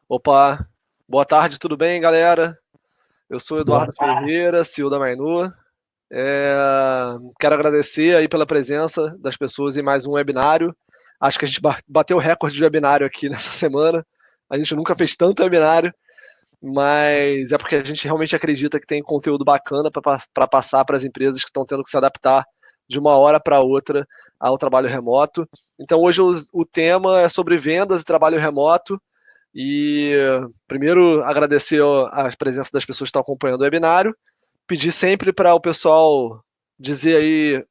Opa, boa tarde, tudo bem, galera? Eu sou o Boa Eduardo Ferreira, CEO da Mainua. É, Quero agradecer aí pela presença das pessoas em mais um webinário. Acho que a gente bateu o recorde de webinário aqui nessa semana. A gente nunca fez tanto webinário, mas é porque a gente realmente acredita que tem conteúdo bacana para passar para as empresas que estão tendo que se adaptar de uma hora para outra ao trabalho remoto. Então, hoje o tema é sobre vendas e trabalho remoto. E primeiro agradecer a presença das pessoas que estão acompanhando o webinário, pedir sempre para o pessoal dizer aí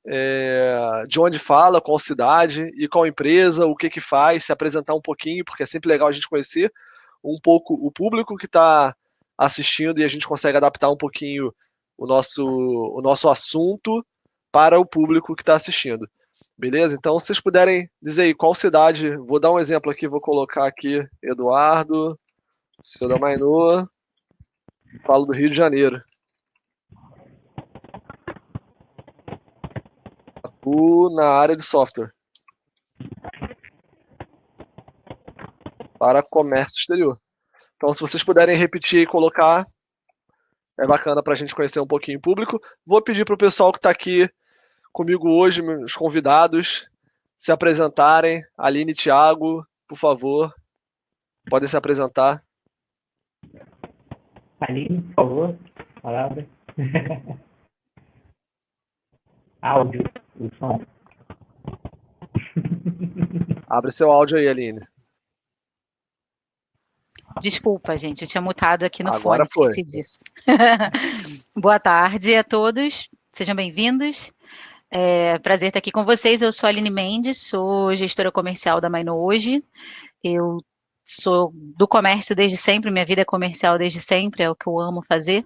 de onde fala, qual cidade e qual empresa, o que que faz, se apresentar um pouquinho, porque é sempre legal a gente conhecer um pouco o público que está assistindo e a gente consegue adaptar um pouquinho o nosso assunto para o público que está assistindo. Beleza? Então, se vocês puderem dizer aí qual cidade, vou dar um exemplo aqui, vou colocar aqui Eduardo, seu da Mainô, falo do Rio de Janeiro. Atuo na área de software para comércio exterior. Então, se vocês puderem repetir e colocar, é bacana para a gente conhecer um pouquinho o público. Vou pedir para o pessoal que está aqui comigo hoje, meus convidados, se apresentarem. Aline e Thiago, por favor, podem se apresentar. Aline, por favor, palavra. Áudio, o som. Abre seu áudio aí, Aline. Desculpa, gente, eu tinha mutado aqui no Agora fone, foi. esqueci disso. Boa tarde a todos, sejam bem-vindos. É prazer estar aqui com vocês. Eu sou a Aline Mendes, sou gestora comercial da Mainô hoje. Eu sou do comércio desde sempre, minha vida é comercial desde sempre, é o que eu amo fazer.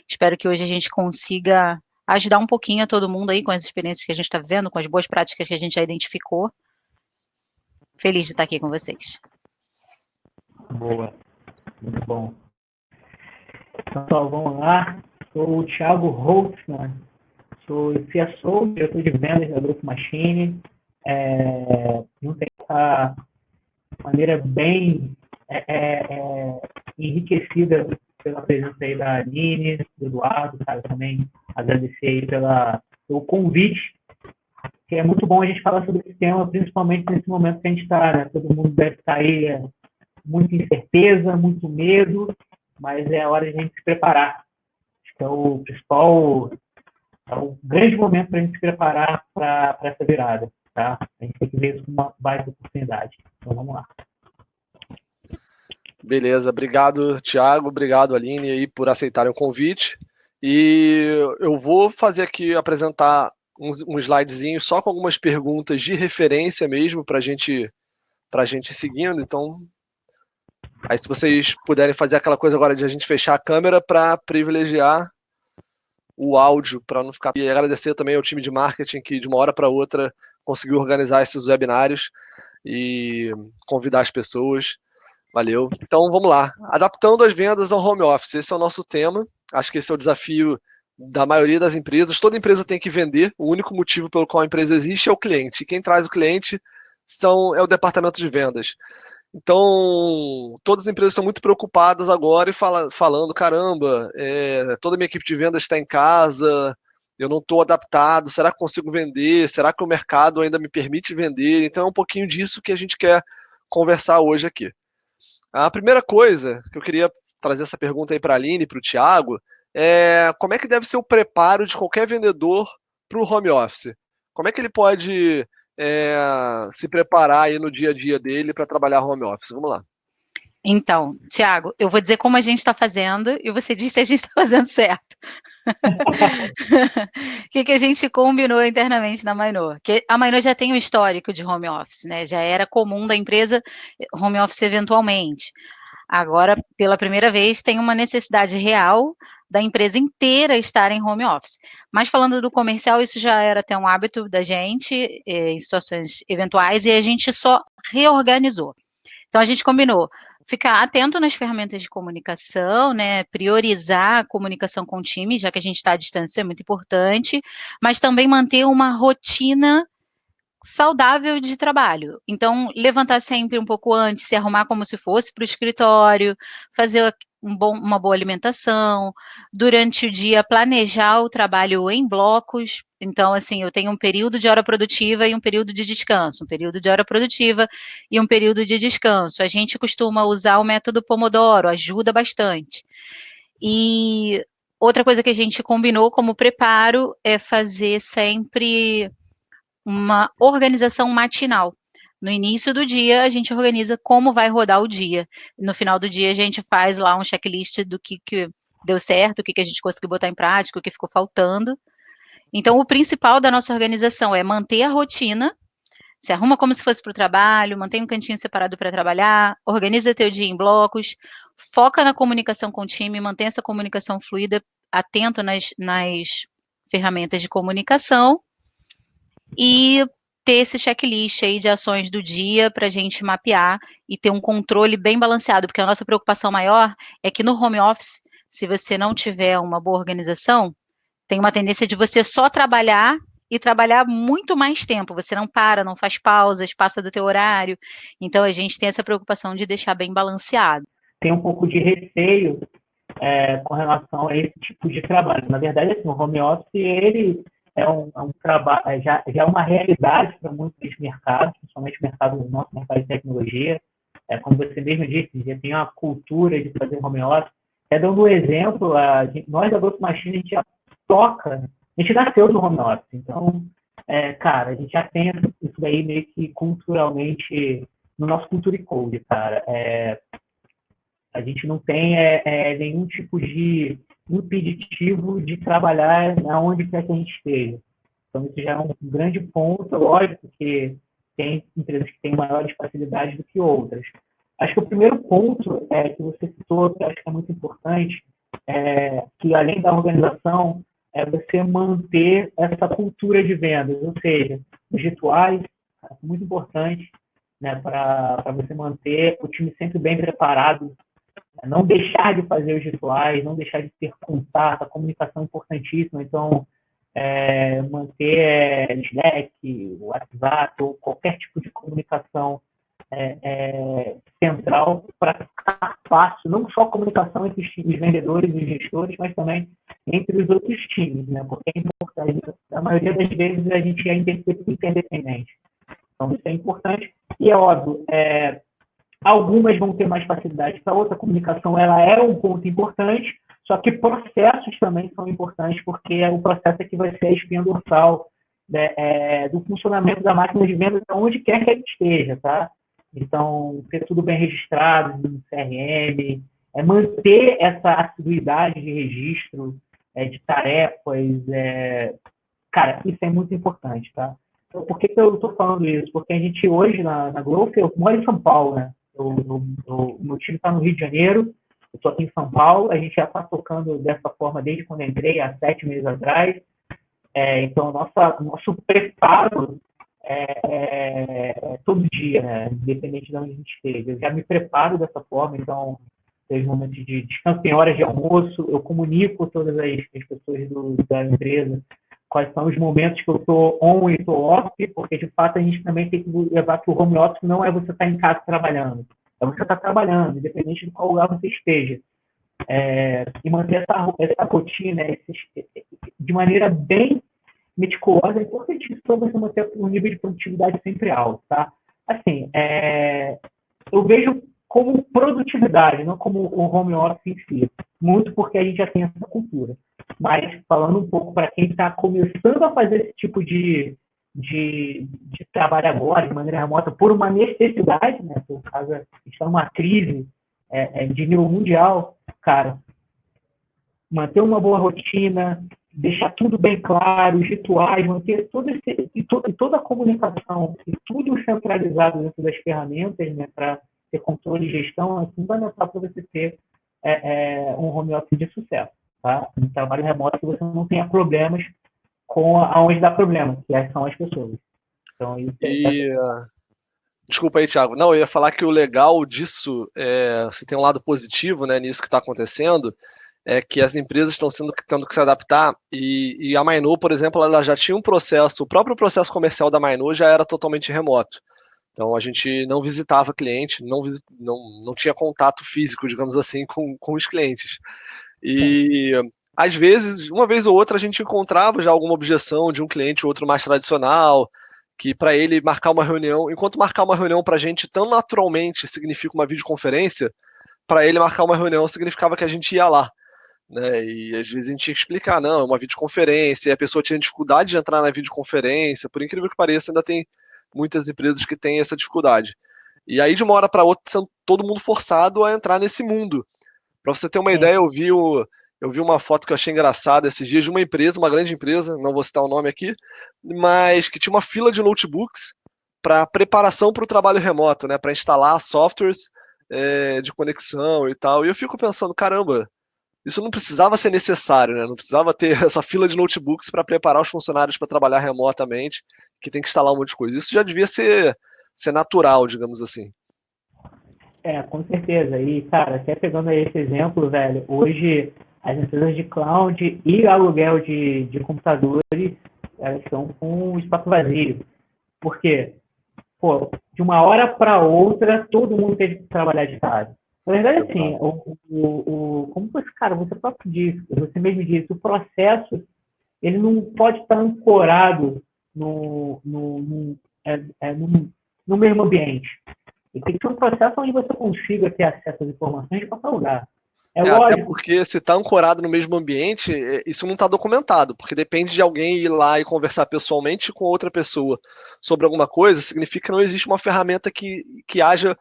Espero que hoje a gente consiga ajudar um pouquinho a todo mundo aí com as experiências que a gente está vivendo, com as boas práticas que a gente já identificou. Feliz de estar aqui com vocês. Boa, muito bom. Então, vamos lá. Sou o Thiago Holtzman, sou CSO, diretor de vendas da Grupo Machine. Juntei essa maneira bem enriquecida pela presença aí da Aline, do Eduardo, cara, também agradecer aí pelo convite, que é muito bom a gente falar sobre esse tema, principalmente nesse momento que a gente está, né? Todo mundo deve estar aí muita incerteza, muito medo, mas é a hora de a gente se preparar. Acho que é o principal, é o grande momento para a gente se preparar para essa virada, tá? A gente tem que ver isso como uma baita oportunidade. Então vamos lá. Beleza, obrigado, Thiago, obrigado, Aline, aí, por aceitarem o convite. E eu vou fazer aqui, apresentar um slidezinho só com algumas perguntas de referência mesmo, para a gente ir seguindo. Então, aí se vocês puderem fazer aquela coisa agora de a gente fechar a câmera para privilegiar o áudio, para não ficar... E agradecer também ao time de marketing que de uma hora para outra conseguiu organizar esses webinários e convidar as pessoas. Valeu. Então vamos lá. Adaptando as vendas ao home office. Esse é o nosso tema. Acho que esse é o desafio da maioria das empresas. Toda empresa tem que vender. O único motivo pelo qual a empresa existe é o cliente. E quem traz o cliente é o departamento de vendas. Então, todas as empresas estão muito preocupadas agora e falando: caramba, toda a minha equipe de vendas está em casa, eu não estou adaptado, será que consigo vender? Será que o mercado ainda me permite vender? Então, é um pouquinho disso que a gente quer conversar hoje aqui. A primeira coisa que eu queria trazer essa pergunta aí para a Aline e para o Thiago é como é que deve ser o preparo de qualquer vendedor para o home office? Como é que ele pode se preparar aí no dia a dia dele para trabalhar home office? Vamos lá. Então, Thiago, eu vou dizer como a gente está fazendo e você diz se a gente está fazendo certo. O que a gente combinou internamente na Mainô? Que a Mainô já tem um histórico de home office, né? Já era comum da empresa home office eventualmente. Agora, pela primeira vez, tem uma necessidade real da empresa inteira estar em home office. Mas falando do comercial, isso já era até um hábito da gente, em situações eventuais, e a gente só reorganizou. Então, a gente combinou ficar atento nas ferramentas de comunicação, né, priorizar a comunicação com o time, já que a gente está à distância, é muito importante, mas também manter uma rotina saudável de trabalho. Então, levantar sempre um pouco antes, se arrumar como se fosse para o escritório, fazer uma boa alimentação, durante o dia planejar o trabalho em blocos. Então, assim, eu tenho um período de hora produtiva e um período de descanso, um período de hora produtiva e um período de descanso. A gente costuma usar o método Pomodoro, ajuda bastante. E outra coisa que a gente combinou como preparo é fazer sempre uma organização matinal. No início do dia, a gente organiza como vai rodar o dia. No final do dia, a gente faz lá um checklist do que deu certo, o que a gente conseguiu botar em prática, o que ficou faltando. Então, o principal da nossa organização é manter a rotina, se arruma como se fosse para o trabalho, mantém um cantinho separado para trabalhar, organiza teu dia em blocos, foca na comunicação com o time, mantém essa comunicação fluida, atento nas ferramentas de comunicação, e ter esse checklist aí de ações do dia para a gente mapear e ter um controle bem balanceado, porque a nossa preocupação maior é que no home office, se você não tiver uma boa organização, tem uma tendência de você só trabalhar e trabalhar muito mais tempo, você não para, não faz pausas, passa do teu horário, então a gente tem essa preocupação de deixar bem balanceado. Tem um pouco de receio com relação a esse tipo de trabalho. Na verdade, assim, o home office, ele é um trabalho, já é uma realidade para muitos mercados, principalmente o mercado do nosso mercado de tecnologia. Como você mesmo disse, já tem uma cultura de fazer home office. Dando um exemplo, nós da Growth Machine, a gente já toca, a gente nasceu no home office, então, cara, a gente já tem isso daí meio que culturalmente no nosso culture code, cara. A gente não tem nenhum tipo de impeditivo de trabalhar aonde quer que a gente esteja. Então, isso já é um grande ponto. Lógico que tem empresas que têm maiores facilidades do que outras. Acho que o primeiro ponto que você citou, que acho que é muito importante, que além da organização, é você manter essa cultura de vendas, ou seja, os rituais, muito importante, né, para você manter o time sempre bem preparado, não deixar de fazer os rituais, não deixar de ter contato, a comunicação é importantíssima. Então, manter Slack, WhatsApp ou qualquer tipo de comunicação central para ficar fácil, não só a comunicação entre os vendedores e os gestores, mas também entre os outros times, né? Porque é importante. A maioria das vezes a gente é interdependente. Então, isso é importante. E é óbvio, algumas vão ter mais facilidade para outra. A comunicação ela é um ponto importante, só que processos também são importantes, porque o processo é que vai ser a espinha dorsal do funcionamento da máquina de vendas, onde quer que ele esteja, tá? Então, ter tudo bem registrado no CRM, manter essa assiduidade de registro de tarefas, cara, isso é muito importante, tá? Então, por que eu estou falando isso? Porque a gente hoje na Growth, eu moro em São Paulo, né? Meu time está no Rio de Janeiro, eu estou aqui em São Paulo, a gente já está tocando dessa forma desde quando eu entrei, há 7 meses atrás. Então, nosso preparo todo dia, né? Independente de onde a gente esteja. Eu já me preparo dessa forma, então, tem momentos de descanso, tem horas de almoço, eu comunico todas as pessoas da empresa quais são os momentos que eu estou on e estou off, porque, de fato, a gente também tem que levar que o home office não é você estar em casa trabalhando, é você estar trabalhando, independente de qual lugar você esteja. E manter essa rotina de maneira bem meticulosa é importantíssimo para você manter um nível de produtividade sempre alto, tá? Assim, eu vejo como produtividade, não como o home office em si, muito porque a gente já tem essa cultura. Mas, falando um pouco para quem está começando a fazer esse tipo de trabalho agora, de maneira remota, por uma necessidade, né? Por causa, está numa crise de nível mundial, cara, manter uma boa rotina, deixar tudo bem claro, os rituais, manter toda a comunicação e tudo centralizado dentro das ferramentas, né, para ter controle e gestão, é fundamental para você ter um home office de sucesso. Tá? Um trabalho remoto que você não tenha problemas com aonde dá problema, que são as pessoas. Então, isso Desculpa aí, Thiago. Não, eu ia falar que o legal disso, você tem um lado positivo, né, nisso que está acontecendo, é que as empresas estão tendo que se adaptar, e a Mainô, por exemplo, ela já tinha um processo, o próprio processo comercial da Mainô já era totalmente remoto. Então a gente não visitava cliente, não tinha contato físico, digamos assim, com os clientes. E às vezes, uma vez ou outra, a gente encontrava já alguma objeção de um cliente ou outro mais tradicional, que para ele marcar uma reunião, enquanto marcar uma reunião para a gente tão naturalmente significa uma videoconferência, para ele marcar uma reunião significava que a gente ia lá, né? E às vezes a gente tinha que explicar, não, é uma videoconferência, e a pessoa tinha dificuldade de entrar na videoconferência, por incrível que pareça, ainda tem muitas empresas que têm essa dificuldade. E aí, de uma hora para outra, sendo todo mundo forçado a entrar nesse mundo. Para você ter uma ideia, eu vi uma foto que eu achei engraçada esses dias de uma empresa, uma grande empresa, não vou citar o nome aqui, mas que tinha uma fila de notebooks para preparação para o trabalho remoto, né, para instalar softwares de conexão e tal. E eu fico pensando, caramba, isso não precisava ser necessário, né? Não precisava ter essa fila de notebooks para preparar os funcionários para trabalhar remotamente, que tem que instalar um monte de coisa. Isso já devia ser natural, digamos assim. Com certeza. E, cara, até pegando aí esse exemplo, velho, hoje as empresas de cloud e aluguel de computadores, elas estão com o espaço vazio. Por quê? Pô, de uma hora para outra, todo mundo teve que trabalhar de casa. Na verdade, assim, como você, cara, você próprio disse, você mesmo disse, o processo, ele não pode estar ancorado no mesmo ambiente. E tem que ser um processo onde você consiga ter acesso às informações de qualquer lugar. Até Lógico. porque se está ancorado no mesmo ambiente, isso não está documentado, porque depende de alguém ir lá e conversar pessoalmente com outra pessoa sobre alguma coisa, significa que não existe uma ferramenta que haja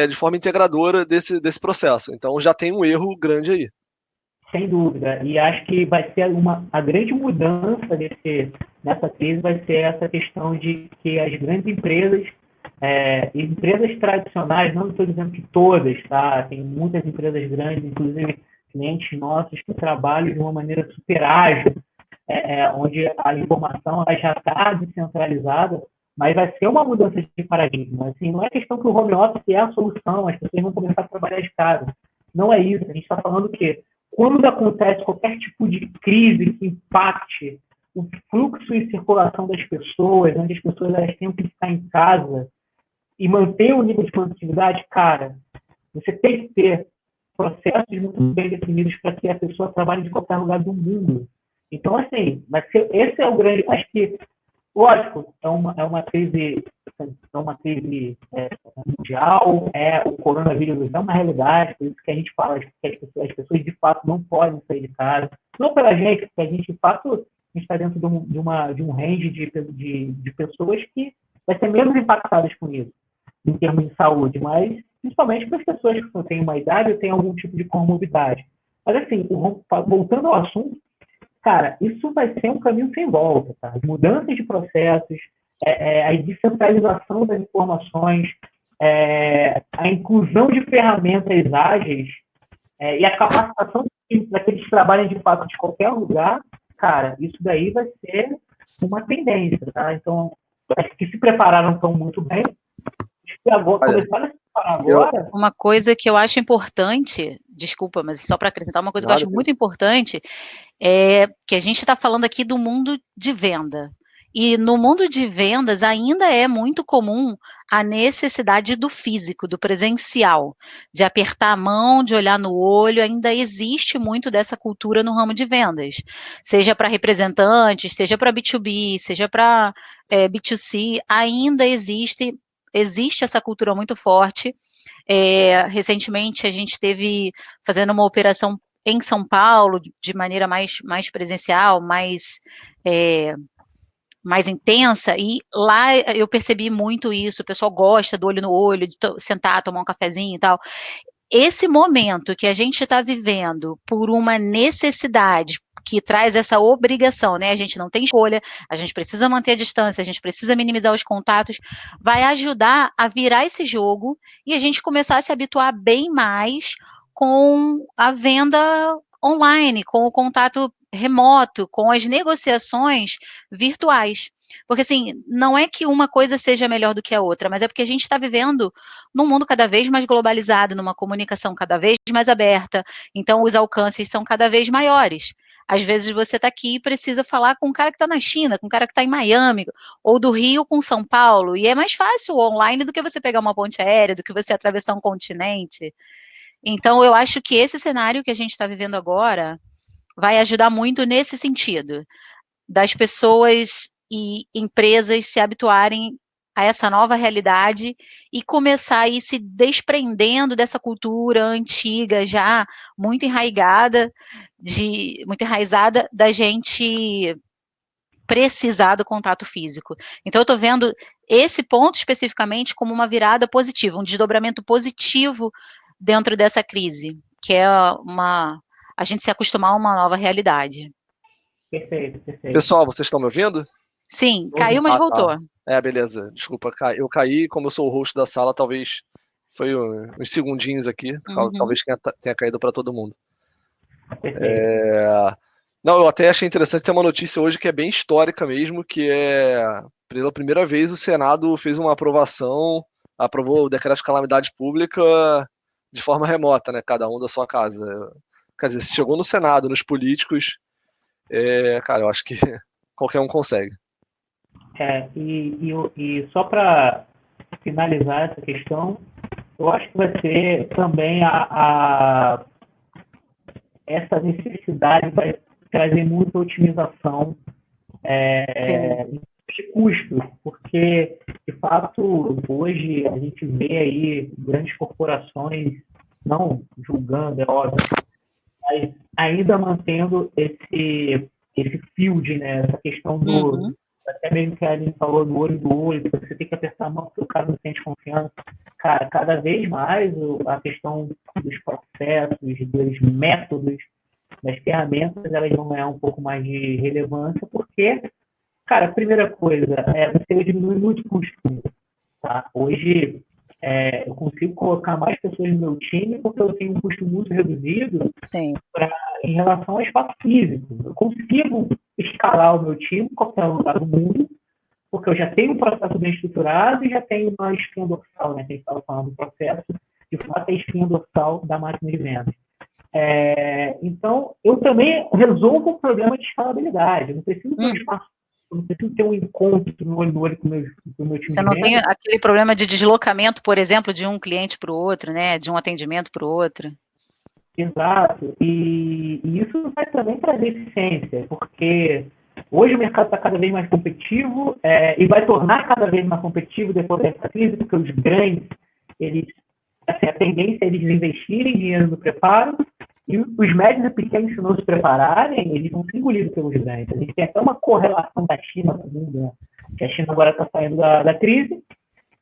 de forma integradora desse processo. Então já tem um erro grande aí. Sem dúvida. E acho que vai ser a grande mudança nessa crise vai ser essa questão de que as grandes empresas empresas tradicionais, não estou dizendo que todas, tá? Tem muitas empresas grandes, inclusive clientes nossos que trabalham de uma maneira super ágil, onde a informação ela já está descentralizada, mas vai ser uma mudança de paradigma. Assim, não é questão que o home office é a solução, as pessoas vão começar a trabalhar de casa. Não é isso. A gente está falando que quando acontece qualquer tipo de crise que impacte o fluxo e circulação das pessoas, onde as pessoas elas têm que ficar em casa, e manter o nível de produtividade, cara, você tem que ter processos muito bem definidos para que a pessoa trabalhe de qualquer lugar do mundo. Então, assim, esse é o grande... Acho que, lógico, é uma crise mundial, o coronavírus é uma realidade, por isso que a gente fala que as pessoas, de fato, não podem sair de casa. Não pela gente, porque a gente, de fato, a gente está dentro de um range de pessoas que vai ser menos impactadas com isso, em termos de saúde, mas principalmente para as pessoas que têm uma idade ou têm algum tipo de comorbidade. Mas, assim, voltando ao assunto, cara, isso vai ser um caminho sem volta, tá? As mudanças de processos, a descentralização das informações, a inclusão de ferramentas ágeis e a capacitação daqueles que trabalham de fato de qualquer lugar, cara, isso daí vai ser uma tendência, tá? Então, acho que se prepararam tão muito bem, e agora, começaram a se preparar agora... Uma coisa que eu acho importante, desculpa, mas só para acrescentar, uma coisa que eu acho muito importante é que a gente está falando aqui do mundo de venda. E no mundo de vendas ainda é muito comum a necessidade do físico, do presencial, de apertar a mão, de olhar no olho, ainda existe muito dessa cultura no ramo de vendas, seja para representantes, seja para B2B, seja para B2C, ainda existe essa cultura muito forte. Recentemente a gente esteve fazendo uma operação em São Paulo, de maneira mais presencial, mais intensa, e lá eu percebi muito isso, o pessoal gosta do olho no olho, de sentar, tomar um cafezinho e tal. Esse momento que a gente está vivendo por uma necessidade que traz essa obrigação, né? A gente não tem escolha, a gente precisa manter a distância, a gente precisa minimizar os contatos, vai ajudar a virar esse jogo e a gente começar a se habituar bem mais com a venda online, com o contato remoto, com as negociações virtuais. Porque, assim, não é que uma coisa seja melhor do que a outra, mas é porque a gente está vivendo num mundo cada vez mais globalizado, numa comunicação cada vez mais aberta, então os alcances são cada vez maiores. Às vezes você está aqui e precisa falar com um cara que está na China, com um cara que está em Miami, ou do Rio com São Paulo, e é mais fácil online do que você pegar uma ponte aérea, do que você atravessar um continente. Então, eu acho que esse cenário que a gente está vivendo agora vai ajudar muito nesse sentido, das pessoas e empresas se habituarem a essa nova realidade e começar a ir se desprendendo dessa cultura antiga, já muito enraizada, da gente precisar do contato físico. Então, eu estou vendo esse ponto especificamente como uma virada positiva, um desdobramento positivo dentro dessa crise, que é a gente se acostumar a uma nova realidade. Perfeito, perfeito. Pessoal, vocês estão me ouvindo? Sim, caiu, mas voltou. Tá. Beleza. Desculpa, eu caí, como eu sou o host da sala, talvez foi uns segundinhos aqui, talvez tenha caído para todo mundo. Não, eu até achei interessante ter uma notícia hoje que é bem histórica mesmo, que pela primeira vez o Senado fez uma aprovou o decreto de calamidade pública de forma remota, né? Cada um da sua casa. Quer dizer, se chegou no Senado, nos políticos, cara, eu acho que qualquer um consegue. E só para finalizar essa questão, eu acho que vai ser também essa necessidade vai trazer muita otimização de custos, porque, de fato, hoje a gente vê aí grandes corporações, não julgando, é óbvio, mas ainda mantendo esse field, né? Essa questão até mesmo que a Aline falou, do olho do olho, que você tem que apertar a mão porque o cara não sente confiança. Cara, cada vez mais a questão dos processos, dos métodos, das ferramentas, elas vão ganhar um pouco mais de relevância, porque, cara, a primeira coisa, você diminui muito o custo. Tá? Hoje, eu consigo colocar mais pessoas no meu time porque eu tenho um custo muito reduzido em relação ao espaço físico. Eu consigo escalar o meu time em qualquer lugar do mundo, porque eu já tenho um processo bem estruturado e já tenho uma espinha dorsal, né? Que a gente estava falando do processo, de fato, é a espinha dorsal da máquina de vendas. Então, eu também resolvo o problema de escalabilidade. Eu não preciso ter um espaço, eu não preciso ter um encontro no olho no olho com o meu time. Você não tem aquele problema de deslocamento, por exemplo, de um cliente para o outro, né? De um atendimento para o outro. Exato. E isso vai também trazer eficiência, porque hoje o mercado está cada vez mais competitivo e vai tornar cada vez mais competitivo depois dessa crise, porque os grandes, a tendência é eles investirem dinheiro no preparo, e os médios e pequenos, se não se prepararem, eles vão ser engolidos pelos grandes. A gente tem até uma correlação da China com o mundo, né? Que a China agora está saindo da crise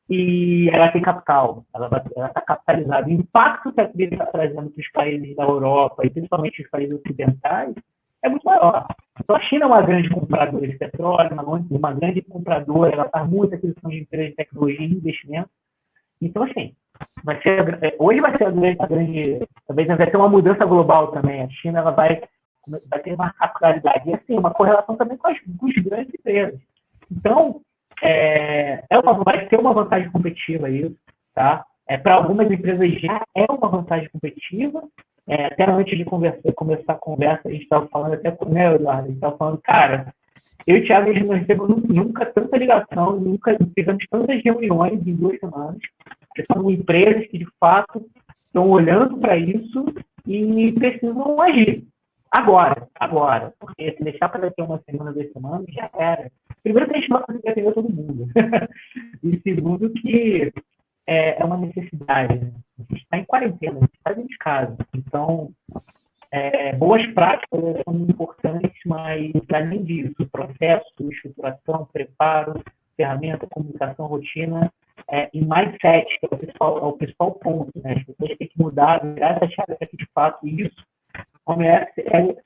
e ela tem capital, ela está capitalizada. O impacto que a crise está trazendo para os países da Europa, e principalmente os países ocidentais, é muito maior. Então, a China é uma grande compradora de petróleo, uma grande compradora, ela faz muita aquisição de empresas de tecnologia e investimento. Então, assim, hoje vai ser a grande... Talvez vai ter uma mudança global também. A China ela vai ter uma capitalidade. E, assim, uma correlação também com as grandes empresas. Então, vai ter uma vantagem competitiva isso, tá? Para algumas empresas já é uma vantagem competitiva. Até antes de começar a conversa, a gente estava falando, até com o Eduardo, a gente estava falando, cara, eu e o Thiago, a gente não recebeu nunca tanta ligação, nunca fizemos tantas reuniões em 2 semanas, que são empresas que, de fato, estão olhando para isso e precisam agir. Agora, porque se deixar para daqui a 1 semana, 2 semanas, já era. Primeiro que a gente não vai conseguir atender todo mundo. E segundo que é uma necessidade. Né? A gente está em quarentena, a gente está dentro de casa. Então, boas práticas são importantes, mas, além disso, processo, estruturação, preparo, ferramenta, comunicação, rotina, e mindset, que é o principal ponto. Né? As pessoas têm que mudar, virar essa chave para que, de fato, isso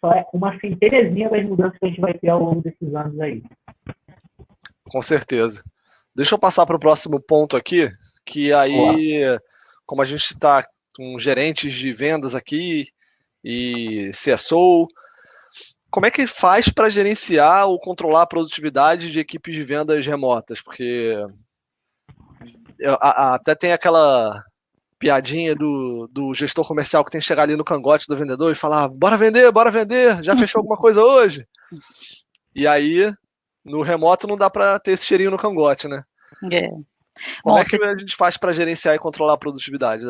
só é uma centenazinha das mudanças que a gente vai ter ao longo desses anos aí. Com certeza. Deixa eu passar para o próximo ponto aqui, que aí, como a gente está com gerentes de vendas aqui e CSO, como é que faz para gerenciar ou controlar a produtividade de equipes de vendas remotas? Porque até tem aquela piadinha do gestor comercial que tem que chegar ali no cangote do vendedor e falar: bora vender, já fechou alguma coisa hoje? E aí, no remoto não dá para ter esse cheirinho no cangote, né? É. Como Bom, é que a gente faz para gerenciar e controlar a produtividade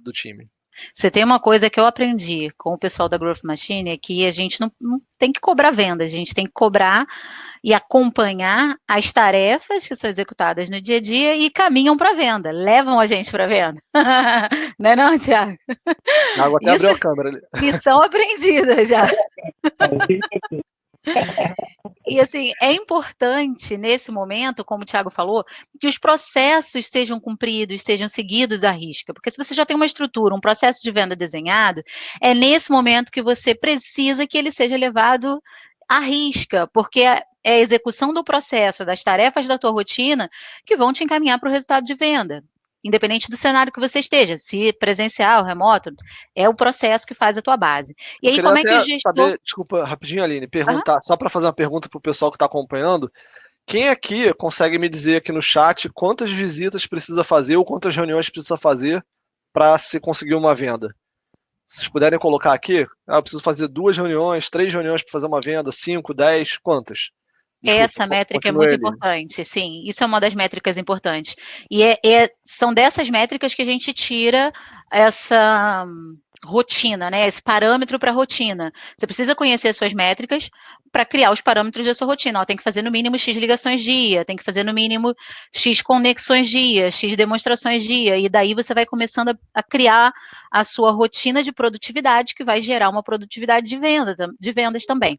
do time? você tem uma coisa que eu aprendi com o pessoal da Growth Machine, é que a gente não tem que cobrar venda, a gente tem que cobrar e acompanhar as tarefas que são executadas no dia a dia e caminham para a venda, levam a gente para a venda. Não é não, Thiago? A água até Isso abriu é a câmera ali. lição aprendida já. E assim, é importante nesse momento, como o Thiago falou, que os processos sejam cumpridos, sejam seguidos à risca, porque se você já tem uma estrutura, um processo de venda desenhado, é nesse momento que você precisa que ele seja levado à risca, porque é a execução do processo, das tarefas da tua rotina, que vão te encaminhar para o resultado de venda. Independente do cenário que você esteja, se presencial, remoto, é o processo que faz a tua base. E Eu aí, queria como é que o até gestor. saber, desculpa, rapidinho, Aline, Aham. perguntar, só para fazer uma pergunta para o pessoal que está acompanhando. Quem aqui consegue me dizer aqui no chat quantas visitas precisa fazer ou quantas reuniões precisa fazer para se conseguir uma venda? Se vocês puderem colocar aqui, eu preciso fazer 2 reuniões, 3 reuniões para fazer uma venda, 5, 10, quantas? Desculpa, Essa métrica é continue muito ali. importante, sim, isso é uma das métricas importantes. E são dessas métricas que a gente tira essa rotina, né? Esse parâmetro para a rotina. Você precisa conhecer as suas métricas para criar os parâmetros da sua rotina. Ó, tem que fazer no mínimo X ligações dia, tem que fazer no mínimo X conexões dia, X demonstrações dia, e daí você vai começando a criar a sua rotina de produtividade, que vai gerar uma produtividade de vendas também.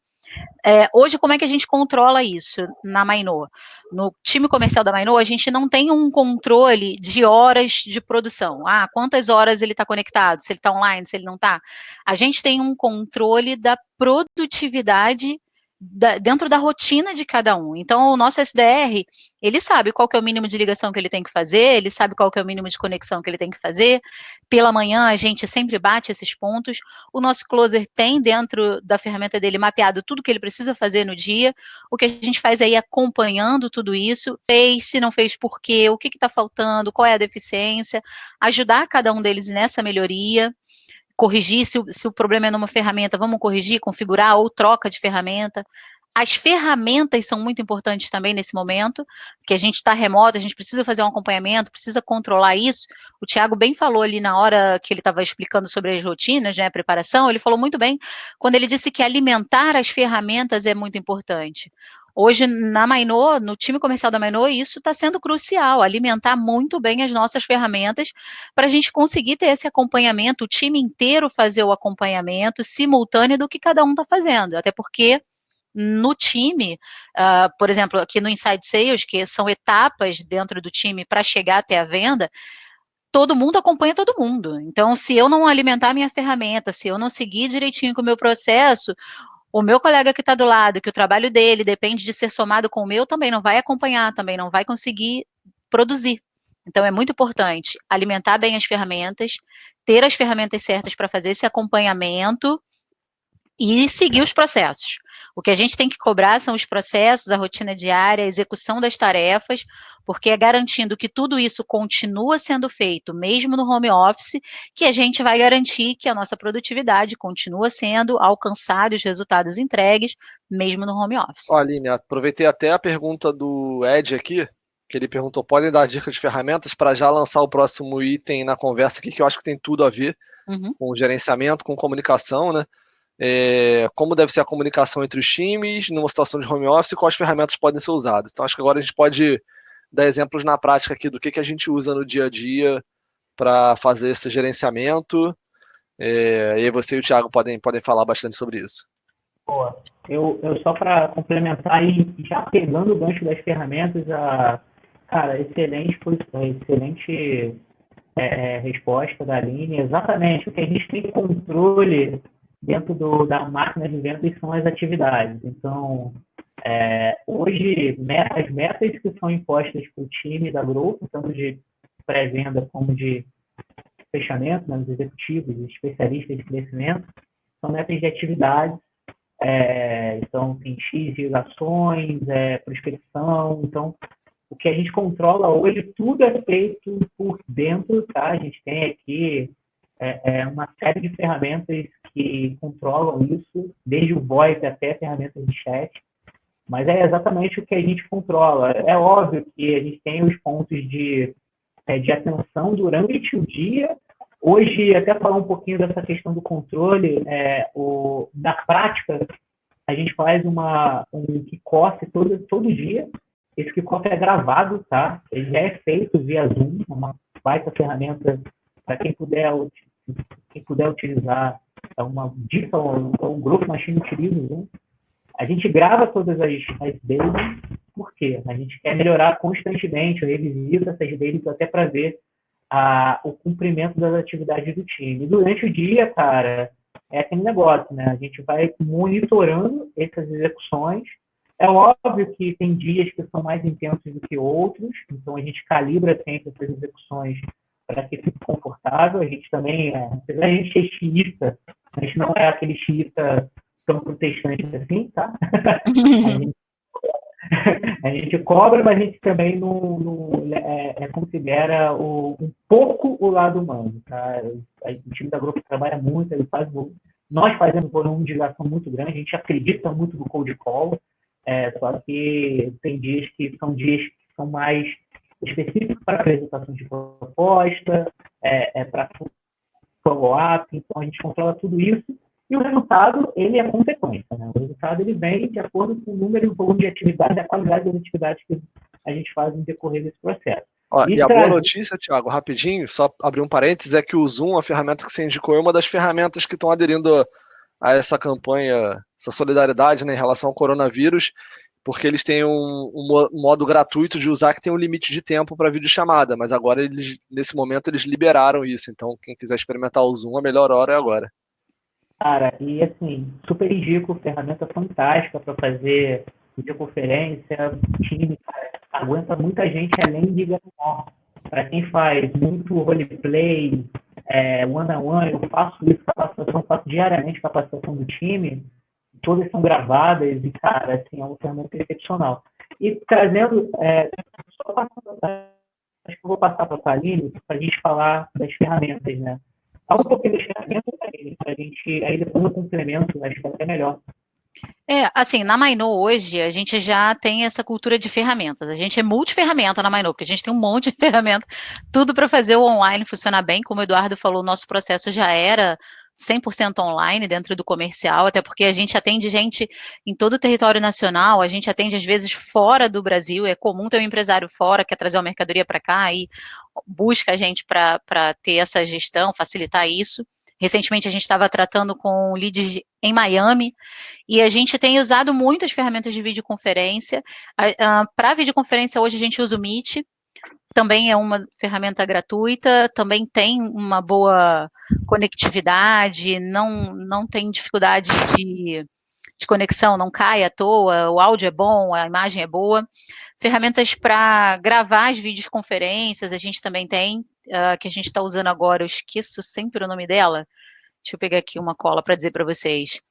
Hoje, como é que a gente controla isso na Mainô? No time comercial da Mainô, a gente não tem um controle de horas de produção. Ah, quantas horas ele está conectado, se ele está online, se ele não está. A gente tem um controle da produtividade dentro da rotina de cada um. Então, o nosso SDR, ele sabe qual que é o mínimo de ligação que ele tem que fazer, ele sabe qual que é o mínimo de conexão que ele tem que fazer. Pela manhã, a gente sempre bate esses pontos. O nosso closer tem dentro da ferramenta dele mapeado tudo que ele precisa fazer no dia. O que a gente faz aí acompanhando tudo isso, fez, se não fez por quê, o que está faltando, qual é a deficiência, ajudar cada um deles nessa melhoria, corrigir, se o problema é numa ferramenta, vamos corrigir, configurar ou troca de ferramenta. As ferramentas são muito importantes também nesse momento, porque a gente está remoto, a gente precisa fazer um acompanhamento, precisa controlar isso. O Thiago bem falou ali na hora que ele estava explicando sobre as rotinas, né, a preparação, ele falou muito bem quando ele disse que alimentar as ferramentas é muito importante. Hoje, na Mainô, no time comercial da Mainô, isso está sendo crucial, alimentar muito bem as nossas ferramentas para a gente conseguir ter esse acompanhamento, o time inteiro fazer o acompanhamento simultâneo do que cada um está fazendo, até porque no time, por exemplo, aqui no Inside Sales, que são etapas dentro do time para chegar até a venda, todo mundo acompanha todo mundo. Então, se eu não alimentar minha ferramenta, se eu não seguir direitinho com o meu processo, o meu colega que está do lado, que o trabalho dele depende de ser somado com o meu, também não vai acompanhar, também não vai conseguir produzir. Então, é muito importante alimentar bem as ferramentas, ter as ferramentas certas para fazer esse acompanhamento e seguir os processos. O que a gente tem que cobrar são os processos, a rotina diária, a execução das tarefas, porque é garantindo que tudo isso continua sendo feito, mesmo no home office, que a gente vai garantir que a nossa produtividade continua sendo alcançada, os resultados entregues, mesmo no home office. Ó, Aline, aproveitei até a pergunta do Ed aqui, que ele perguntou: podem dar dicas de ferramentas para já lançar o próximo item na conversa aqui, que eu acho que tem tudo a ver com gerenciamento, com comunicação, né? Como deve ser a comunicação entre os times numa situação de home office e quais ferramentas podem ser usadas. Então, acho que agora a gente pode dar exemplos na prática aqui do que a gente usa no dia a dia para fazer esse gerenciamento. E aí você e o Thiago podem falar bastante sobre isso. Boa. Eu só para complementar e já pegando o gancho das ferramentas, cara, excelente resposta da Aline. Exatamente, o que a gente tem controle dentro da máquina de vendas são as atividades. Então, hoje, as metas que são impostas para o time da Growth, tanto de pré-venda como de fechamento, né, os executivos, os especialistas de crescimento, são metas de atividade Então, tem X ligações, prospecção. Então, o que a gente controla hoje, tudo é feito por dentro, tá? A gente tem aqui uma série de ferramentas que controlam isso, desde o voice até ferramentas de chat, mas é exatamente o que a gente controla. É óbvio que a gente tem os pontos de atenção durante o dia. Hoje, até falar um pouquinho dessa questão do controle, na prática, a gente faz um kickoff todo dia. Esse kickoff é gravado, tá? Ele já é feito via Zoom, uma baita ferramenta para quem puder utilizar. É uma dica, um grupo machine utiliza o Zoom. A gente grava todas as dailies, por quê? A gente quer melhorar constantemente, revisita essas dailies até para ver o cumprimento das atividades do time. E durante o dia, cara, é aquele negócio, né? A gente vai monitorando essas execuções. É óbvio que tem dias que são mais intensos do que outros, então a gente calibra sempre essas execuções para que fique confortável. A gente também, apesar de a gente ser xiita, a gente não é aquele xiita tão protestante assim, tá? A gente cobra, mas a gente também considera um pouco o lado humano, tá? O time da Grupo trabalha muito, nós fazemos volume de ligação muito grande, a gente acredita muito no cold call, só que tem dias que são mais específicos para apresentação de proposta, para follow-up, então a gente controla tudo isso. E o resultado, ele é consequência, né? O resultado, ele vem de acordo com o número e o volume de atividade, a qualidade das atividades que a gente faz no decorrer desse processo. E a boa notícia, Thiago, rapidinho, só abrir um parênteses, é que o Zoom, a ferramenta que você indicou, é uma das ferramentas que estão aderindo a essa campanha, essa solidariedade, né, em relação ao coronavírus, porque eles têm um modo gratuito de usar que tem um limite de tempo para videochamada, mas agora, nesse momento, eles liberaram isso. Então, quem quiser experimentar o Zoom, a melhor hora é agora. Cara, e assim, super indico, ferramenta fantástica para fazer videoconferência, time, cara, aguenta muita gente além de ligação. Para quem faz muito roleplay, one-on-one, eu faço isso, faço diariamente capacitação do time, todas são gravadas e, cara, assim, é uma ferramenta excepcional. E trazendo, acho que eu vou passar para a Thaline para a gente falar das ferramentas, né? Fala um pouquinho das ferramentas, para a gente, aí depois eu complemento, acho que é até melhor. Assim, na Mainô hoje, a gente já tem essa cultura de ferramentas. A gente é multiferramenta na Mainô, porque a gente tem um monte de ferramenta, tudo para fazer o online funcionar bem. Como o Eduardo falou, o nosso processo já era 100% online dentro do comercial, até porque a gente atende gente em todo o território nacional, a gente atende às vezes fora do Brasil, é comum ter um empresário fora, quer trazer uma mercadoria para cá e busca a gente para ter essa gestão, facilitar isso. Recentemente a gente estava tratando com leads em Miami, e a gente tem usado muitas ferramentas de videoconferência. Para videoconferência hoje a gente usa o Meet, também é uma ferramenta gratuita, também tem uma boa conectividade, não tem dificuldade de conexão, não cai à toa, o áudio é bom, a imagem é boa. Ferramentas para gravar as videoconferências, a gente também tem, que a gente está usando agora, eu esqueço sempre o nome dela. Deixa eu pegar aqui uma cola para dizer para vocês.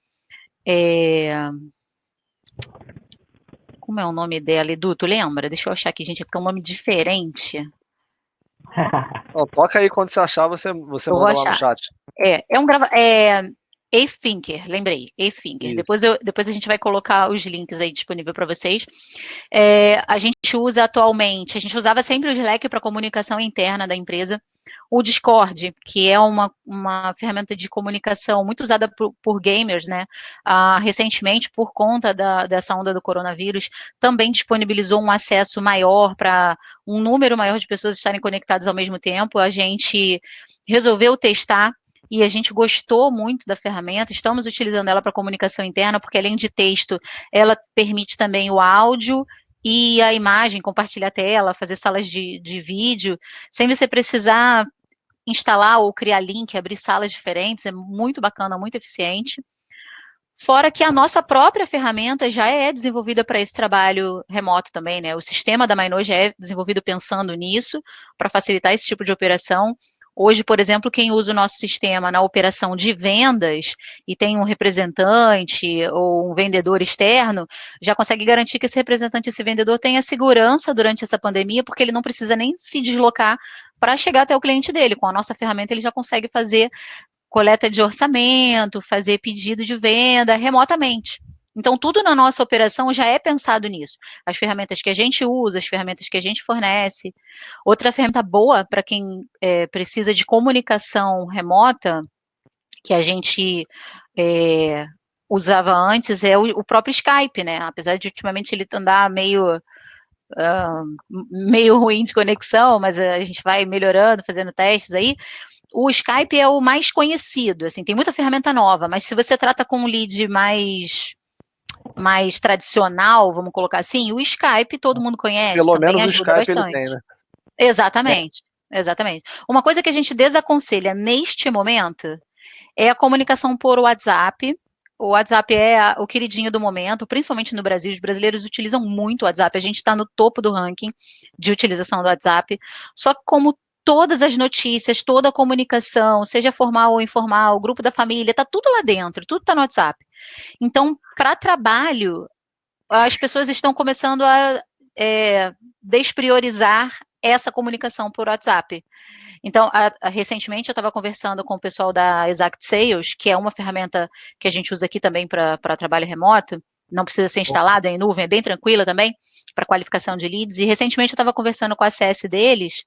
Como é o nome dela, Edu? Tu lembra? Deixa eu achar aqui, gente, é porque é um nome diferente. Toca aí quando você achar, você manda lá no chat. Ace Thinker, lembrei, Ace Thinker. Depois a gente vai colocar os links aí disponível para vocês. A gente usa atualmente, a gente usava sempre o Slack para comunicação interna da empresa, o Discord, que é uma ferramenta de comunicação muito usada por gamers, né? Recentemente, por conta dessa onda do coronavírus, também disponibilizou um acesso maior para um número maior de pessoas estarem conectadas ao mesmo tempo. A gente resolveu testar e a gente gostou muito da ferramenta, estamos utilizando ela para comunicação interna, porque além de texto, ela permite também o áudio e a imagem, compartilhar a tela, fazer salas de vídeo, sem você precisar instalar ou criar link, abrir salas diferentes, é muito bacana, muito eficiente. Fora que a nossa própria ferramenta já é desenvolvida para esse trabalho remoto também, né? O sistema da Mainô já é desenvolvido pensando nisso, para facilitar esse tipo de operação. Hoje, por exemplo, quem usa o nosso sistema na operação de vendas e tem um representante ou um vendedor externo, já consegue garantir que esse representante, esse vendedor tenha segurança durante essa pandemia, porque ele não precisa nem se deslocar para chegar até o cliente dele. Com a nossa ferramenta, ele já consegue fazer coleta de orçamento, fazer pedido de venda remotamente. Então, tudo na nossa operação já é pensado nisso. As ferramentas que a gente usa, as ferramentas que a gente fornece. Outra ferramenta boa para quem precisa de comunicação remota, que a gente usava antes, é o próprio Skype, né? Apesar de ultimamente ele andar meio ruim de conexão, mas a gente vai melhorando, fazendo testes aí. O Skype é o mais conhecido, assim, tem muita ferramenta nova, mas se você trata com um lead mais tradicional, vamos colocar assim, o Skype todo mundo conhece, Pelo também menos o ajuda Skype ele bastante. tem, né? Exatamente, exatamente. Uma coisa que a gente desaconselha neste momento é a comunicação por WhatsApp. O WhatsApp é o queridinho do momento, principalmente no Brasil, os brasileiros utilizam muito o WhatsApp, a gente está no topo do ranking de utilização do WhatsApp, só que como todas as notícias, toda a comunicação, seja formal ou informal, o grupo da família, está tudo lá dentro, tudo está no WhatsApp. Então, para trabalho, as pessoas estão começando a despriorizar essa comunicação por WhatsApp. Então, recentemente eu estava conversando com o pessoal da Exact Sales, que é uma ferramenta que a gente usa aqui também para trabalho remoto, não precisa ser instalado em nuvem, é bem tranquila também, para qualificação de leads, e recentemente eu estava conversando com a CS deles,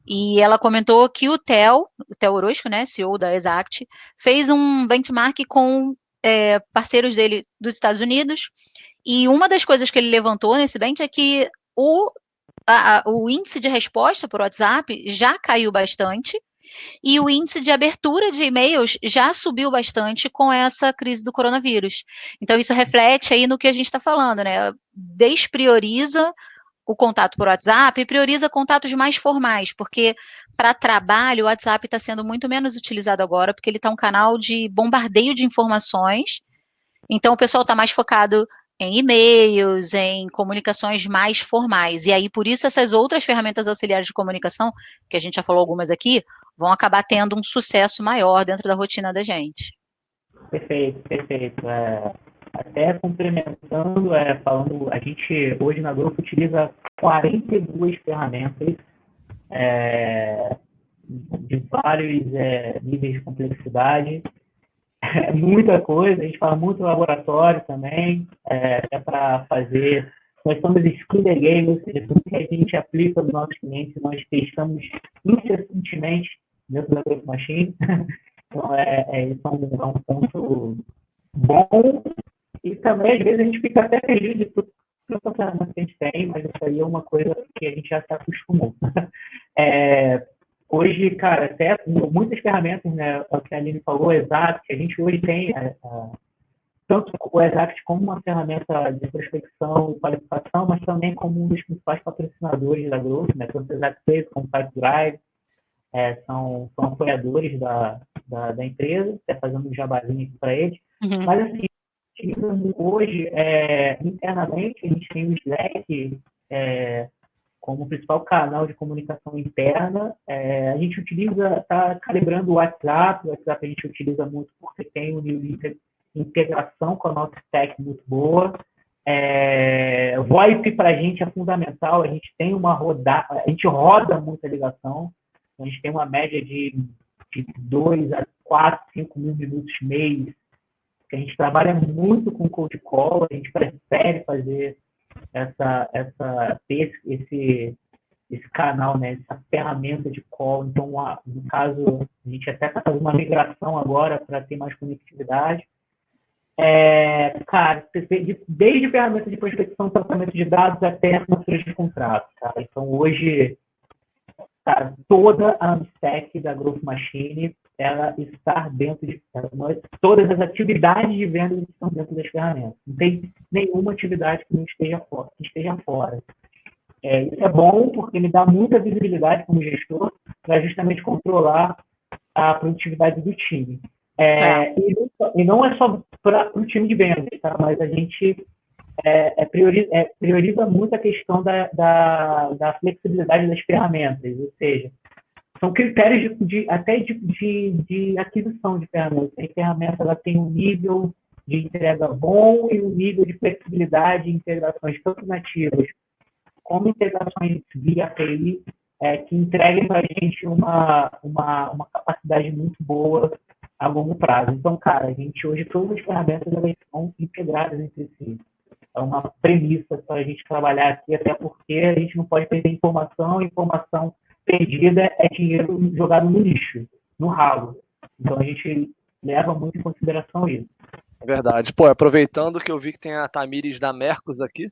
e ela comentou que o Theo Orozco, né, CEO da Exact, fez um benchmark com parceiros dele dos Estados Unidos, e uma das coisas que ele levantou nesse bench é que o índice de resposta por WhatsApp já caiu bastante e o índice de abertura de e-mails já subiu bastante com essa crise do coronavírus. Então, isso reflete aí no que a gente está falando, né? Desprioriza o contato por WhatsApp e prioriza contatos mais formais, porque para trabalho o WhatsApp está sendo muito menos utilizado agora, porque ele está um canal de bombardeio de informações, então o pessoal está mais focado em e-mails, em comunicações mais formais, e aí por isso essas outras ferramentas auxiliares de comunicação, que a gente já falou algumas aqui, vão acabar tendo um sucesso maior dentro da rotina da gente. Perfeito, perfeito. Até complementando, falando, a gente hoje na Grupo utiliza 42 ferramentas de vários níveis de complexidade. É muita coisa, a gente fala muito laboratório também, para fazer. Nós somos skill the game, ou seja, tudo que a gente aplica nos nossos clientes, nós testamos incessantemente dentro da Growth Machine. Então, isso é um ponto bom. E também, às vezes, a gente fica até feliz de tudo que a gente tem, mas isso aí é uma coisa que a gente já se acostumou. Hoje, cara, até muitas ferramentas, né, o que a Aline falou, o Exact, a gente hoje tem tanto o Exact como uma ferramenta de prospecção e qualificação, mas também como um dos principais patrocinadores da Growth, né, tanto o Exact Sales como o Pipedrive, são apoiadores da empresa, fazendo um jabazinho aqui para eles. Uhum. Mas, assim, hoje, internamente, a gente tem o Slack como principal canal de comunicação interna. A gente está calibrando o WhatsApp a gente utiliza muito porque tem um nível de integração com a nossa stack muito boa. VoIP para a gente é fundamental, a gente tem a gente roda muita ligação, a gente tem uma média de 2 a 4, 5 mil minutos mês, que a gente trabalha muito com cold call, a gente prefere fazer esse canal, né, essa ferramenta de call. Então, no caso, a gente até está fazendo uma migração agora para ter mais conectividade. Cara, desde ferramentas de prospecção, tratamento de dados até assinatura de contrato. Tá? Então, hoje, cara, toda a stack da Growth Machine, ela está dentro de todas as atividades de venda estão dentro das ferramentas. Não tem nenhuma atividade que não esteja fora. Isso é bom porque me dá muita visibilidade como gestor para justamente controlar a produtividade do time. E não é só para o time de vendas, tá? Mas a gente prioriza muito a questão da flexibilidade das ferramentas, ou seja, são critérios até de aquisição de ferramentas. A ferramenta ela tem um nível de entrega bom e um nível de flexibilidade e integrações tanto nativas como integrações via API que entreguem para a gente uma capacidade muito boa a longo prazo. Então, cara, a gente hoje, todas as ferramentas elas são integradas entre si. É uma premissa para a gente trabalhar aqui, até porque a gente não pode perder informação perdida é dinheiro jogado no lixo, no ralo. Então, a gente leva muito em consideração isso. Verdade. Pô, aproveitando que eu vi que tem a Tamires da Mercos aqui,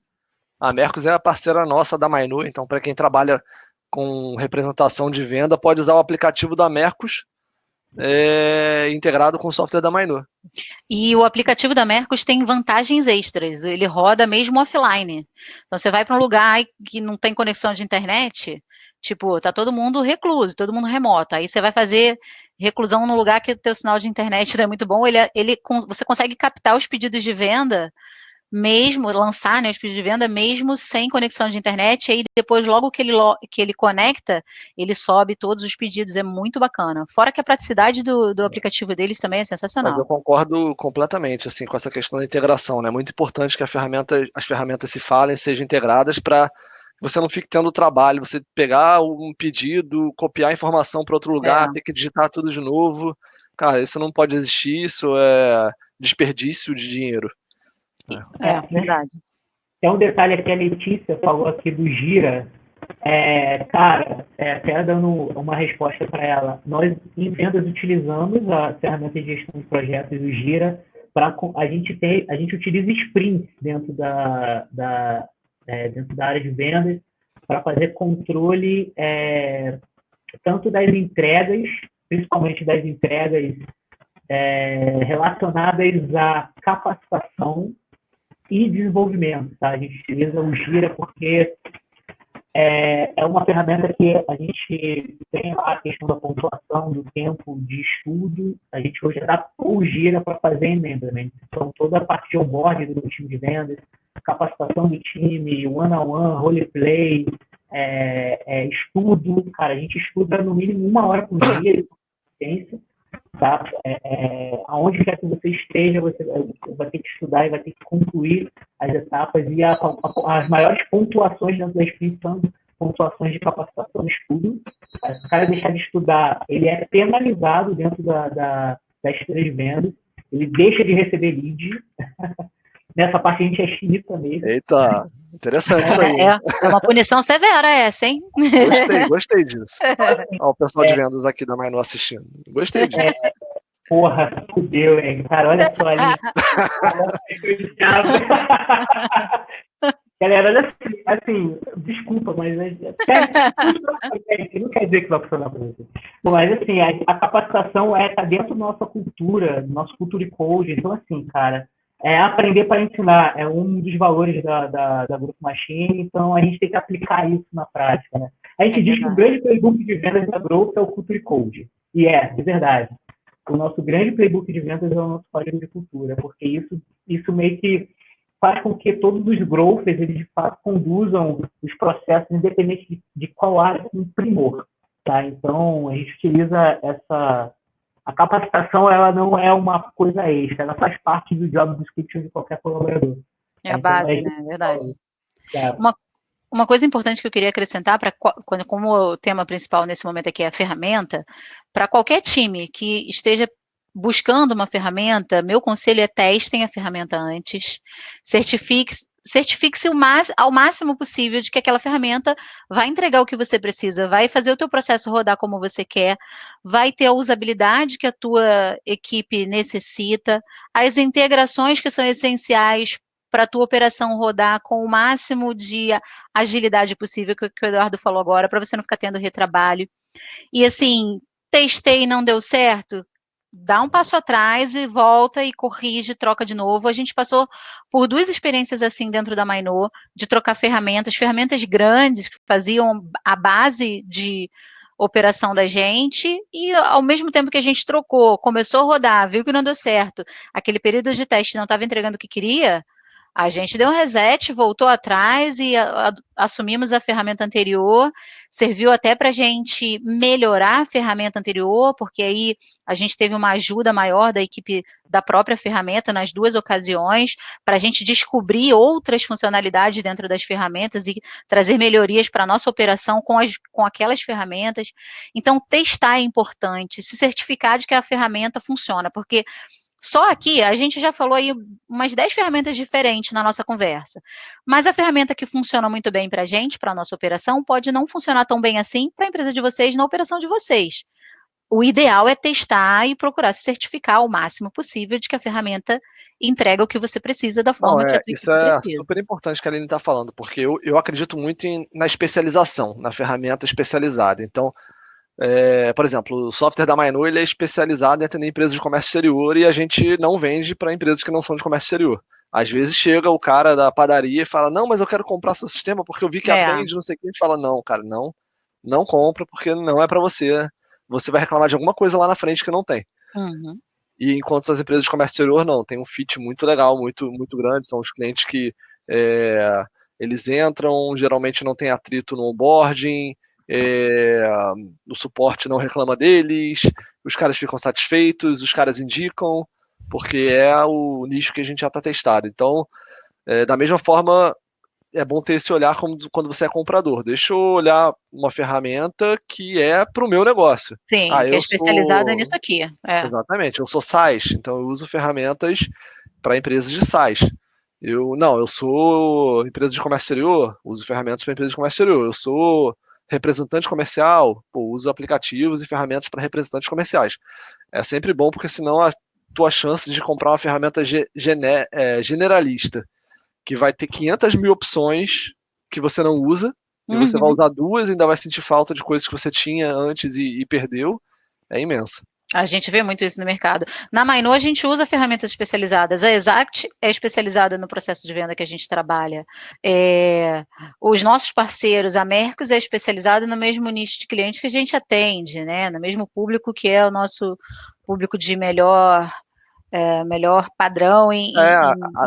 a Mercos é a parceira nossa da Mainô, então para quem trabalha com representação de venda, pode usar o aplicativo da Mercos integrado com o software da Mainô. E o aplicativo da Mercos tem vantagens extras, ele roda mesmo offline. Então você vai para um lugar que não tem conexão de internet, tipo, tá todo mundo recluso, todo mundo remoto, aí você vai fazer reclusão num lugar que o teu sinal de internet não é muito bom, você consegue captar os pedidos de venda, mesmo, lançar, né, os pedidos de venda, mesmo sem conexão de internet, aí depois, logo que ele conecta, ele sobe todos os pedidos, é muito bacana. Fora que a praticidade do aplicativo deles também é Mas sensacional. eu concordo completamente assim, com essa questão da integração, né? É muito importante que as ferramentas se falem, sejam integradas para que você não fique tendo trabalho, você pegar um pedido, copiar a informação para outro lugar, ter que digitar tudo de novo. Cara, isso não pode existir, isso é desperdício de dinheiro. Verdade. Tem um detalhe aqui, a Letícia falou aqui do Gira. Cara, até dando uma resposta para ela, nós em vendas utilizamos a ferramenta de gestão de projetos do Gira a gente utiliza sprints dentro da área de vendas para fazer controle tanto das entregas, principalmente das entregas relacionadas à capacitação e desenvolvimento, tá? A gente utiliza o Gira porque é uma ferramenta que a gente tem a questão da pontuação, do tempo de estudo. A gente hoje adaptou o Gira para fazer enablement. Então, toda a parte de onboarding do time de vendas, capacitação do time, one-on-one, roleplay, estudo. Cara, a gente estuda no mínimo 1 hora por dia de competência. Tá? Aonde quer que você esteja, você vai ter que estudar e vai ter que concluir as etapas e as maiores pontuações dentro da sprint são pontuações de capacitação e estudo. Se o cara deixar de estudar, ele é penalizado dentro da esteira de vendas, ele deixa de receber lead. Nessa parte a gente é chinita mesmo. Eita, interessante isso aí. É uma punição severa essa, hein? Gostei disso. Ó, o pessoal de vendas aqui da Mainô assistindo. Gostei disso. Porra, fudeu, hein? Cara, olha só ali. Galera, olha assim, desculpa, mas não quer dizer que vai funcionar para você. Mas assim, a capacitação está dentro da nossa cultura, do nosso culture code. Então, assim, cara, aprender para ensinar é um dos valores da Growth Machine, então a gente tem que aplicar isso na prática, né? A gente diz que o grande playbook de vendas da Growth é o culture code. E de verdade. O nosso grande playbook de vendas é o nosso código de cultura, porque isso meio que faz com que todos os growthers, eles de fato conduzam os processos, independente de qual área com primor, tá? Então, a gente utiliza a capacitação, ela não é uma coisa extra, ela faz parte do job description de qualquer colaborador. É a base, né? É verdade. Uma coisa importante que eu queria acrescentar, como o tema principal nesse momento aqui é a ferramenta, para qualquer time que esteja buscando uma ferramenta, meu conselho é testem a ferramenta antes, certifique-se ao máximo possível de que aquela ferramenta vai entregar o que você precisa, vai fazer o teu processo rodar como você quer, vai ter a usabilidade que a tua equipe necessita, as integrações que são essenciais para a tua operação rodar com o máximo de agilidade possível, que o Eduardo falou agora, para você não ficar tendo retrabalho. E assim, testei e não deu certo, dá um passo atrás e volta e corrige, troca de novo. A gente passou por 2 experiências assim dentro da Mainô, de trocar ferramentas grandes que faziam a base de operação da gente, e ao mesmo tempo que a gente trocou, começou a rodar, viu que não deu certo, aquele período de teste não estava entregando o que queria, A gente deu um reset, voltou atrás e assumimos a ferramenta anterior, serviu até para a gente melhorar a ferramenta anterior, porque aí a gente teve uma ajuda maior da equipe da própria ferramenta nas 2 ocasiões, para a gente descobrir outras funcionalidades dentro das ferramentas e trazer melhorias para a nossa operação com aquelas ferramentas. Então, testar é importante, se certificar de que a ferramenta funciona, porque só aqui, a gente já falou aí umas 10 ferramentas diferentes na nossa conversa, mas a ferramenta que funciona muito bem para a gente, para a nossa operação, pode não funcionar tão bem assim para a empresa de vocês, na operação de vocês. O ideal é testar e procurar se certificar o máximo possível de que a ferramenta entrega o que você precisa da Não, forma que a tua isso equipe é precisa. super importante que a Aline está falando, porque eu acredito muito na especialização, na ferramenta especializada. Então, por exemplo, o software da Mainô, ele é especializado em atender empresas de comércio exterior e a gente não vende para empresas que não são de comércio exterior. Às vezes chega o cara da padaria e fala, não, mas eu quero comprar seu sistema porque eu vi que É. atende, não sei o que. A gente fala, não, cara, não compra porque não é para você. Você vai reclamar de alguma coisa lá na frente que não tem. Uhum. E enquanto as empresas de comércio exterior, não, tem um fit muito legal, muito, muito grande, são os clientes que eles entram, geralmente não tem atrito no onboarding, o suporte não reclama deles, os caras ficam satisfeitos, os caras indicam, porque é o nicho que a gente já está testado. Então, da mesma forma, é bom ter esse olhar como quando você é comprador. Deixa eu olhar uma ferramenta que é para o meu negócio. Sim, Ah, que é eu especializada nisso sou. aqui. É. Exatamente, eu sou SaaS, então eu uso ferramentas para empresas de SaaS. Eu sou empresa de comércio exterior, uso ferramentas para empresas de comércio exterior. Eu sou representante comercial, uso aplicativos e ferramentas para representantes comerciais. É sempre bom, porque senão a tua chance de comprar uma ferramenta generalista, que vai ter 500 mil opções que você não usa, e você vai Uhum. usar 2 e ainda vai sentir falta de coisas que você tinha antes e perdeu, é imensa. A gente vê muito isso no mercado. Na Mainô, a gente usa ferramentas especializadas. A Exact é especializada no processo de venda que a gente trabalha. Os nossos parceiros, a Mercos, é especializada no mesmo nicho de clientes que a gente atende, né? No mesmo público que é o nosso público de melhor padrão A em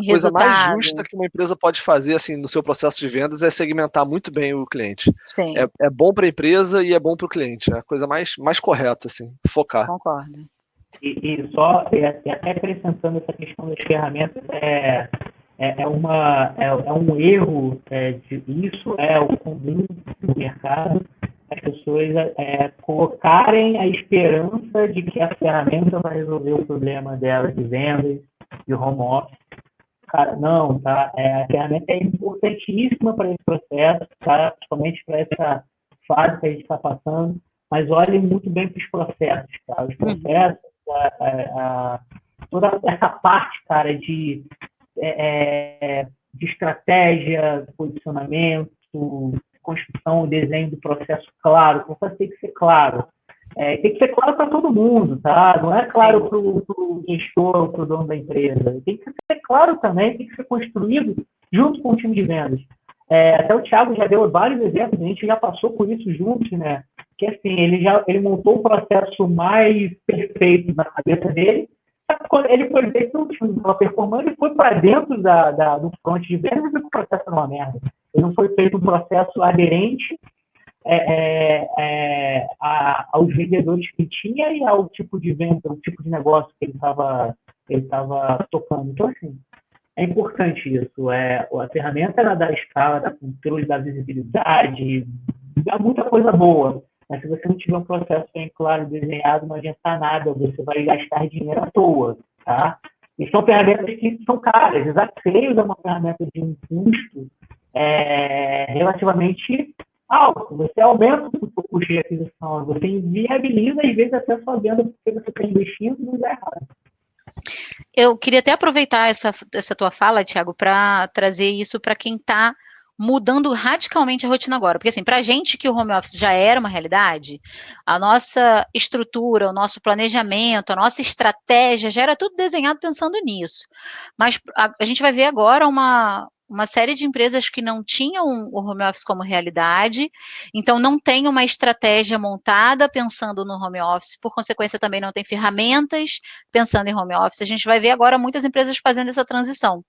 coisa mais resultado. justa que uma empresa pode fazer assim no seu processo de vendas é segmentar muito bem o cliente. Sim, É bom para a empresa e é bom para o cliente. É a coisa mais correta, assim, focar. concordo. E até acrescentando essa questão das ferramentas, um erro, isso é o comum no mercado, as pessoas colocarem a esperança de que a ferramenta vai resolver o problema delas de vendas, de home office. Cara, não, tá? A ferramenta é importantíssima para esse processo, tá? Principalmente para essa fase que a gente está passando, mas olhem muito bem para os processos, tá? Os processos, toda essa parte, cara, de estratégia, posicionamento, construção, desenho do processo claro. O processo tem que ser claro. Tem que ser claro para todo mundo, tá? Não é claro para o gestor, para o dono da empresa. Tem que ser claro também, tem que ser construído junto com o time de vendas. Até o Thiago já deu vários exemplos, a gente já passou por isso juntos, né? Que assim, ele montou o processo mais perfeito na cabeça dele, quando ele foi ver que o time estava performando, ele foi para dentro do front de vendas e viu que o processo era uma merda. Ele não foi feito um processo aderente aos vendedores que tinha e ao tipo de venda, ao tipo de negócio que ele estava tocando. Então, assim, é importante isso. A ferramenta ela dá escala, dá controle, dá visibilidade, dá muita coisa boa. Mas se você não tiver um processo bem claro, desenhado, não adianta nada, você vai gastar dinheiro à toa, tá? E são ferramentas que são caras. Exact Sales é uma ferramenta de um custo relativamente alto. Você aumenta o custo de aquisição, você inviabiliza, às vezes, até a sua venda, porque você está investindo no lugar errado. Eu queria até aproveitar essa tua fala, Thiago, para trazer isso para quem está mudando radicalmente a rotina agora. Porque, assim, para a gente que o home office já era uma realidade, a nossa estrutura, o nosso planejamento, a nossa estratégia já era tudo desenhado pensando nisso. Mas a gente vai ver agora uma série de empresas que não tinham o home office como realidade, então não tem uma estratégia montada pensando no home office, por consequência também não tem ferramentas pensando em home office. A gente vai ver agora muitas empresas fazendo essa transição.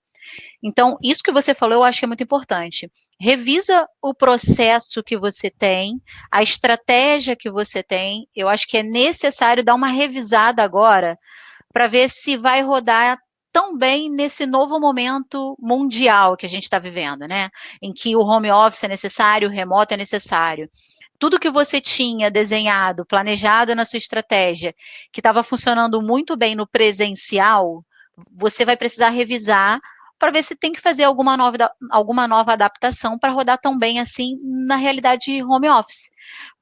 Então, isso que você falou, eu acho que é muito importante. Revisa o processo que você tem, a estratégia que você tem. Eu acho que é necessário dar uma revisada agora para ver se vai rodar tão bem nesse novo momento mundial que a gente está vivendo, né? Em que o home office é necessário, o remoto é necessário. Tudo que você tinha desenhado, planejado na sua estratégia, que estava funcionando muito bem no presencial, você vai precisar revisar para ver se tem que fazer alguma nova adaptação para rodar tão bem assim na realidade home office.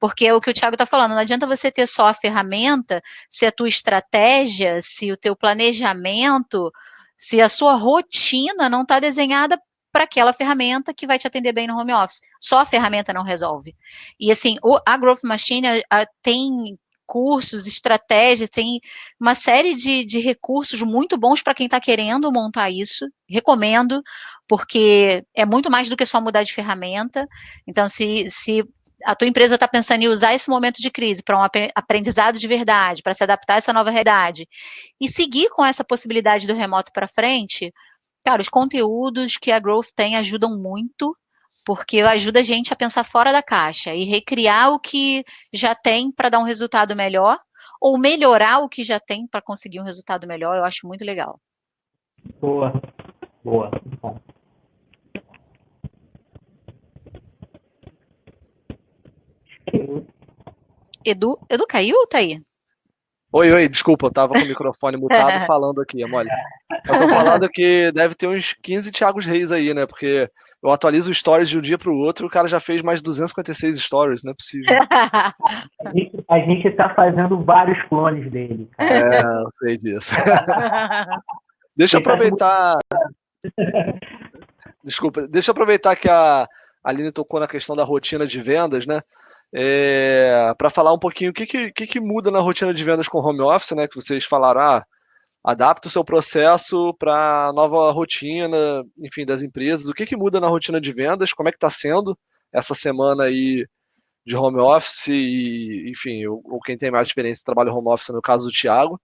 Porque é o que o Thiago está falando, não adianta você ter só a ferramenta, se a tua estratégia, se o teu planejamento, se a sua rotina não está desenhada para aquela ferramenta que vai te atender bem no home office. Só a ferramenta não resolve. E assim, a Growth Machine tem cursos, estratégias, tem uma série de recursos muito bons para quem está querendo montar isso. Recomendo, porque é muito mais do que só mudar de ferramenta. Então, se a tua empresa está pensando em usar esse momento de crise para um aprendizado de verdade, para se adaptar a essa nova realidade, e seguir com essa possibilidade do remoto para frente, cara, os conteúdos que a Growth tem ajudam muito, porque ajuda a gente a pensar fora da caixa e recriar o que já tem para dar um resultado melhor, ou melhorar o que já tem para conseguir um resultado melhor. Eu acho muito legal. Boa, boa, muito bom. Edu caiu ou tá aí? Oi, desculpa, eu tava com o microfone mutado falando aqui, é mole. Eu tô falando que deve ter uns 15 Thiagos Reis aí, né? Porque eu atualizo stories de um dia pro outro, o cara já fez mais de 256 stories, não é possível. A gente tá fazendo vários clones dele, cara. Eu sei disso. Deixa eu aproveitar. Desculpa, deixa eu aproveitar que a Aline tocou na questão da rotina de vendas, né? Para falar um pouquinho o que muda na rotina de vendas com home office, né? Que vocês falaram, adapta o seu processo para a nova rotina, enfim, das empresas. O que muda na rotina de vendas? Como é que está sendo essa semana aí de home office e, enfim, ou quem tem mais experiência de trabalho home office, no caso do Thiago.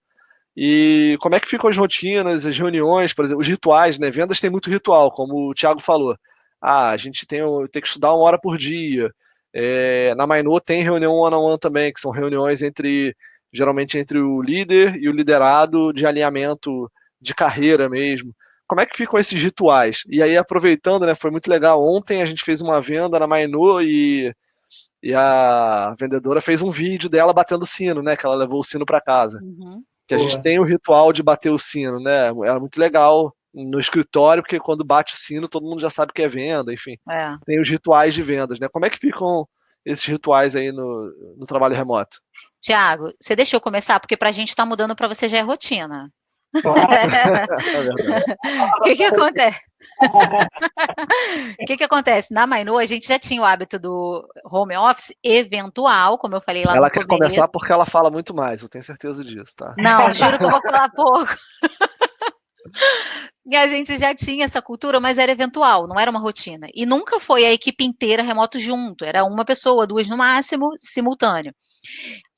E como é que ficam as rotinas, as reuniões, por exemplo, os rituais, né? Vendas tem muito ritual, como o Thiago falou. A gente tem que estudar 1 hora por dia. Na Mainô tem reunião one-on-one também, que são reuniões geralmente entre o líder e o liderado de alinhamento de carreira mesmo. Como é que ficam esses rituais? E aí, aproveitando, né, foi muito legal. Ontem a gente fez uma venda na Mainô e a vendedora fez um vídeo dela batendo o sino, né? Que ela levou o sino para casa. Uhum. Que a gente tem o ritual de bater o sino, né? É muito legal no escritório, porque quando bate o sino, todo mundo já sabe que é venda, enfim. Tem os rituais de vendas, né? Como é que ficam esses rituais aí no trabalho remoto? Tiago, você deixa eu começar? Porque para a gente está mudando, para você já é rotina. O que acontece? O que acontece? Na Mainô, a gente já tinha o hábito do home office eventual, como eu falei lá ela no quer começo. começar porque ela fala muito mais, eu tenho certeza disso, tá? Não, juro que eu vou falar pouco. E a gente já tinha essa cultura, mas era eventual, não era uma rotina. E nunca foi a equipe inteira remoto junto, era uma pessoa, 2 no máximo, simultâneo.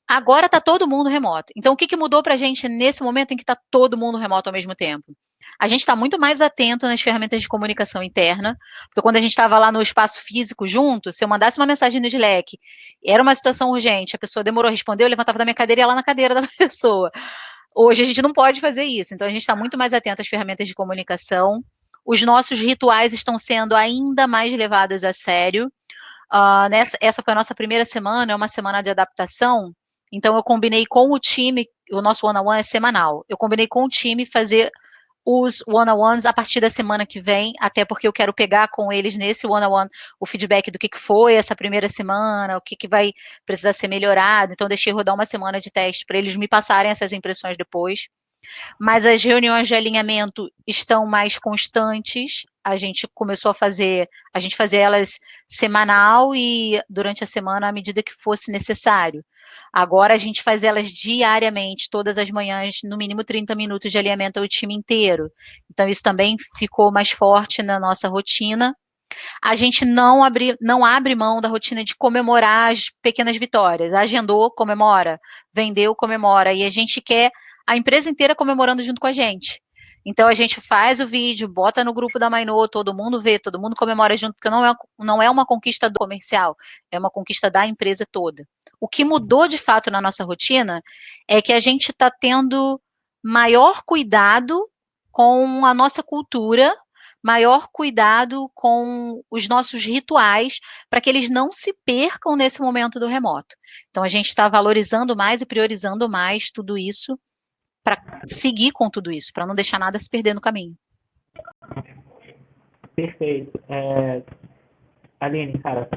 Agora está todo mundo remoto. Então, o que mudou para a gente nesse momento em que está todo mundo remoto ao mesmo tempo? A gente está muito mais atento nas ferramentas de comunicação interna, porque quando a gente estava lá no espaço físico junto, se eu mandasse uma mensagem no Slack, era uma situação urgente, a pessoa demorou a responder, eu levantava da minha cadeira e ia lá na cadeira da pessoa. Hoje a gente não pode fazer isso, então a gente está muito mais atento às ferramentas de comunicação. Os nossos rituais estão sendo ainda mais levados a sério. Essa foi a nossa primeira semana, é uma semana de adaptação. Então, eu combinei com o time, o nosso one-on-one é semanal, eu combinei com o time fazer os one-on-ones a partir da semana que vem, até porque eu quero pegar com eles nesse one-on-one o feedback do que foi essa primeira semana, o que vai precisar ser melhorado. Então, deixei rodar uma semana de teste para eles me passarem essas impressões depois. Mas as reuniões de alinhamento estão mais constantes. A gente começou a gente fazia elas semanal e durante a semana à medida que fosse necessário. Agora a gente faz elas diariamente, todas as manhãs, no mínimo 30 minutos de alinhamento ao time inteiro. Então isso também ficou mais forte na nossa rotina. A gente não abre mão da rotina de comemorar as pequenas vitórias. Agendou, comemora. Vendeu, comemora. E a gente quer a empresa inteira comemorando junto com a gente. Então a gente faz o vídeo, bota no grupo da Mainô, todo mundo vê, todo mundo comemora junto, porque não é uma conquista do comercial, é uma conquista da empresa toda. O que mudou de fato na nossa rotina é que a gente está tendo maior cuidado com a nossa cultura, maior cuidado com os nossos rituais, para que eles não se percam nesse momento do remoto. Então a gente está valorizando mais e priorizando mais tudo isso, para seguir com tudo isso, para não deixar nada se perder no caminho. Perfeito. Aline, cara,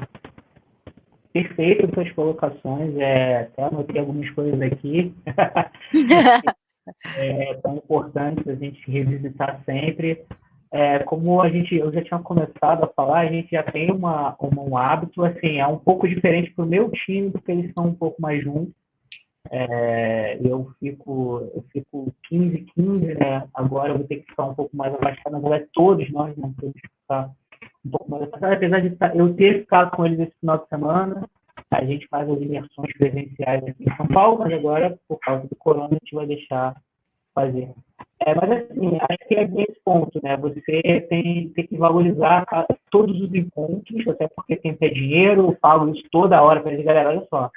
perfeito as suas colocações, até anotei algumas coisas aqui, tão importantes a gente revisitar sempre. Como eu já tinha começado a falar, a gente já tem um hábito, assim, é um pouco diferente para o meu time, porque eles são um pouco mais juntos. Eu fico 15, né? Agora eu vou ter que ficar um pouco mais afastado. Na verdade, todos nós não temos que ficar um pouco mais afastado. Apesar de eu ter ficado com eles esse final de semana, a gente faz as imersões presenciais aqui em São Paulo, mas agora, por causa do corona, a gente vai deixar fazer. Mas, assim, acho que é bem esse ponto, né? Você tem que valorizar todos os encontros, até porque tempo é dinheiro. Eu falo isso toda hora para eles, galera, olha só.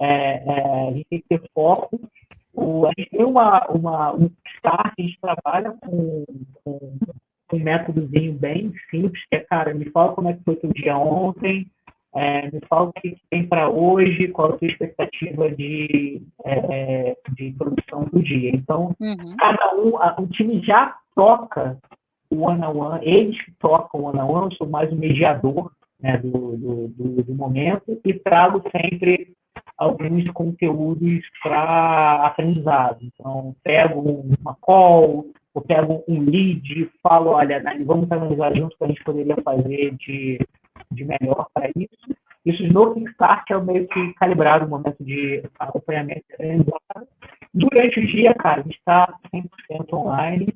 A gente tem que ter foco. A gente tem um start, a gente trabalha com um métodozinho bem simples, que cara, me fala como é que foi o teu dia ontem, me fala o que tem para hoje, qual é a tua expectativa de produção do dia. Então, cada o time já toca o one-on-one, eles que tocam o one-on-one, eu sou mais o mediador, né, do momento, e trago sempre alguns conteúdos para aprendizado. Então, pego uma call, eu pego um lead, falo, olha, vamos analisar junto o que a gente poderia fazer de melhor para isso. Isso no Kickstart é o meio que calibrado, o momento de acompanhamento. Durante o dia, cara, a gente está 100% online.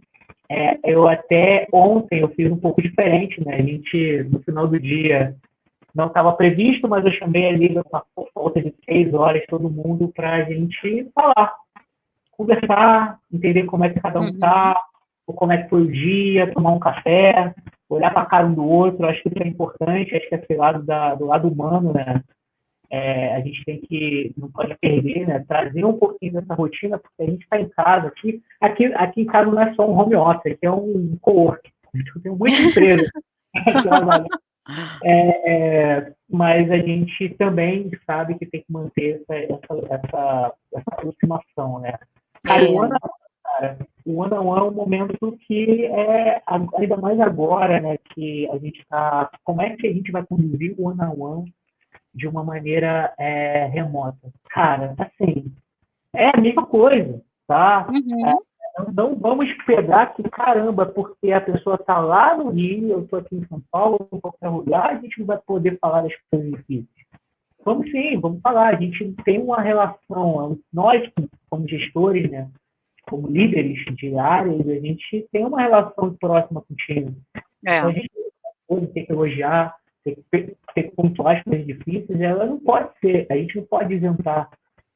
Eu até ontem eu fiz um pouco diferente, né? A gente, no final do dia, não estava previsto, mas eu chamei ali por volta de 6 horas todo mundo para a gente falar, conversar, entender como é que cada um está, como é que foi o dia, tomar um café, olhar para a cara um do outro. Acho que isso é importante, acho que esse lado do lado humano, né? A gente não pode perder, né? Trazer um pouquinho dessa rotina, porque a gente está em casa, aqui em casa não é só um home office, aqui é um co-work. Eu tenho muita empresa mas a gente também sabe que tem que manter essa aproximação, né? Cara, o one-on-one é um momento que ainda mais agora, né, que a gente está... Como é que a gente vai conduzir o one-on-one de uma maneira remota? Cara, assim, é a mesma coisa, tá? Não vamos pegar que, caramba, porque a pessoa está lá no Rio, eu estou aqui em São Paulo, em qualquer lugar, a gente não vai poder falar das coisas difíceis. Vamos sim, vamos falar. A gente tem uma relação, nós, como gestores, né, como líderes de áreas, a gente tem uma relação próxima com o time. Então, a gente tem que elogiar, tem que pontuar as coisas difíceis, ela não pode ser, a gente não pode isentar.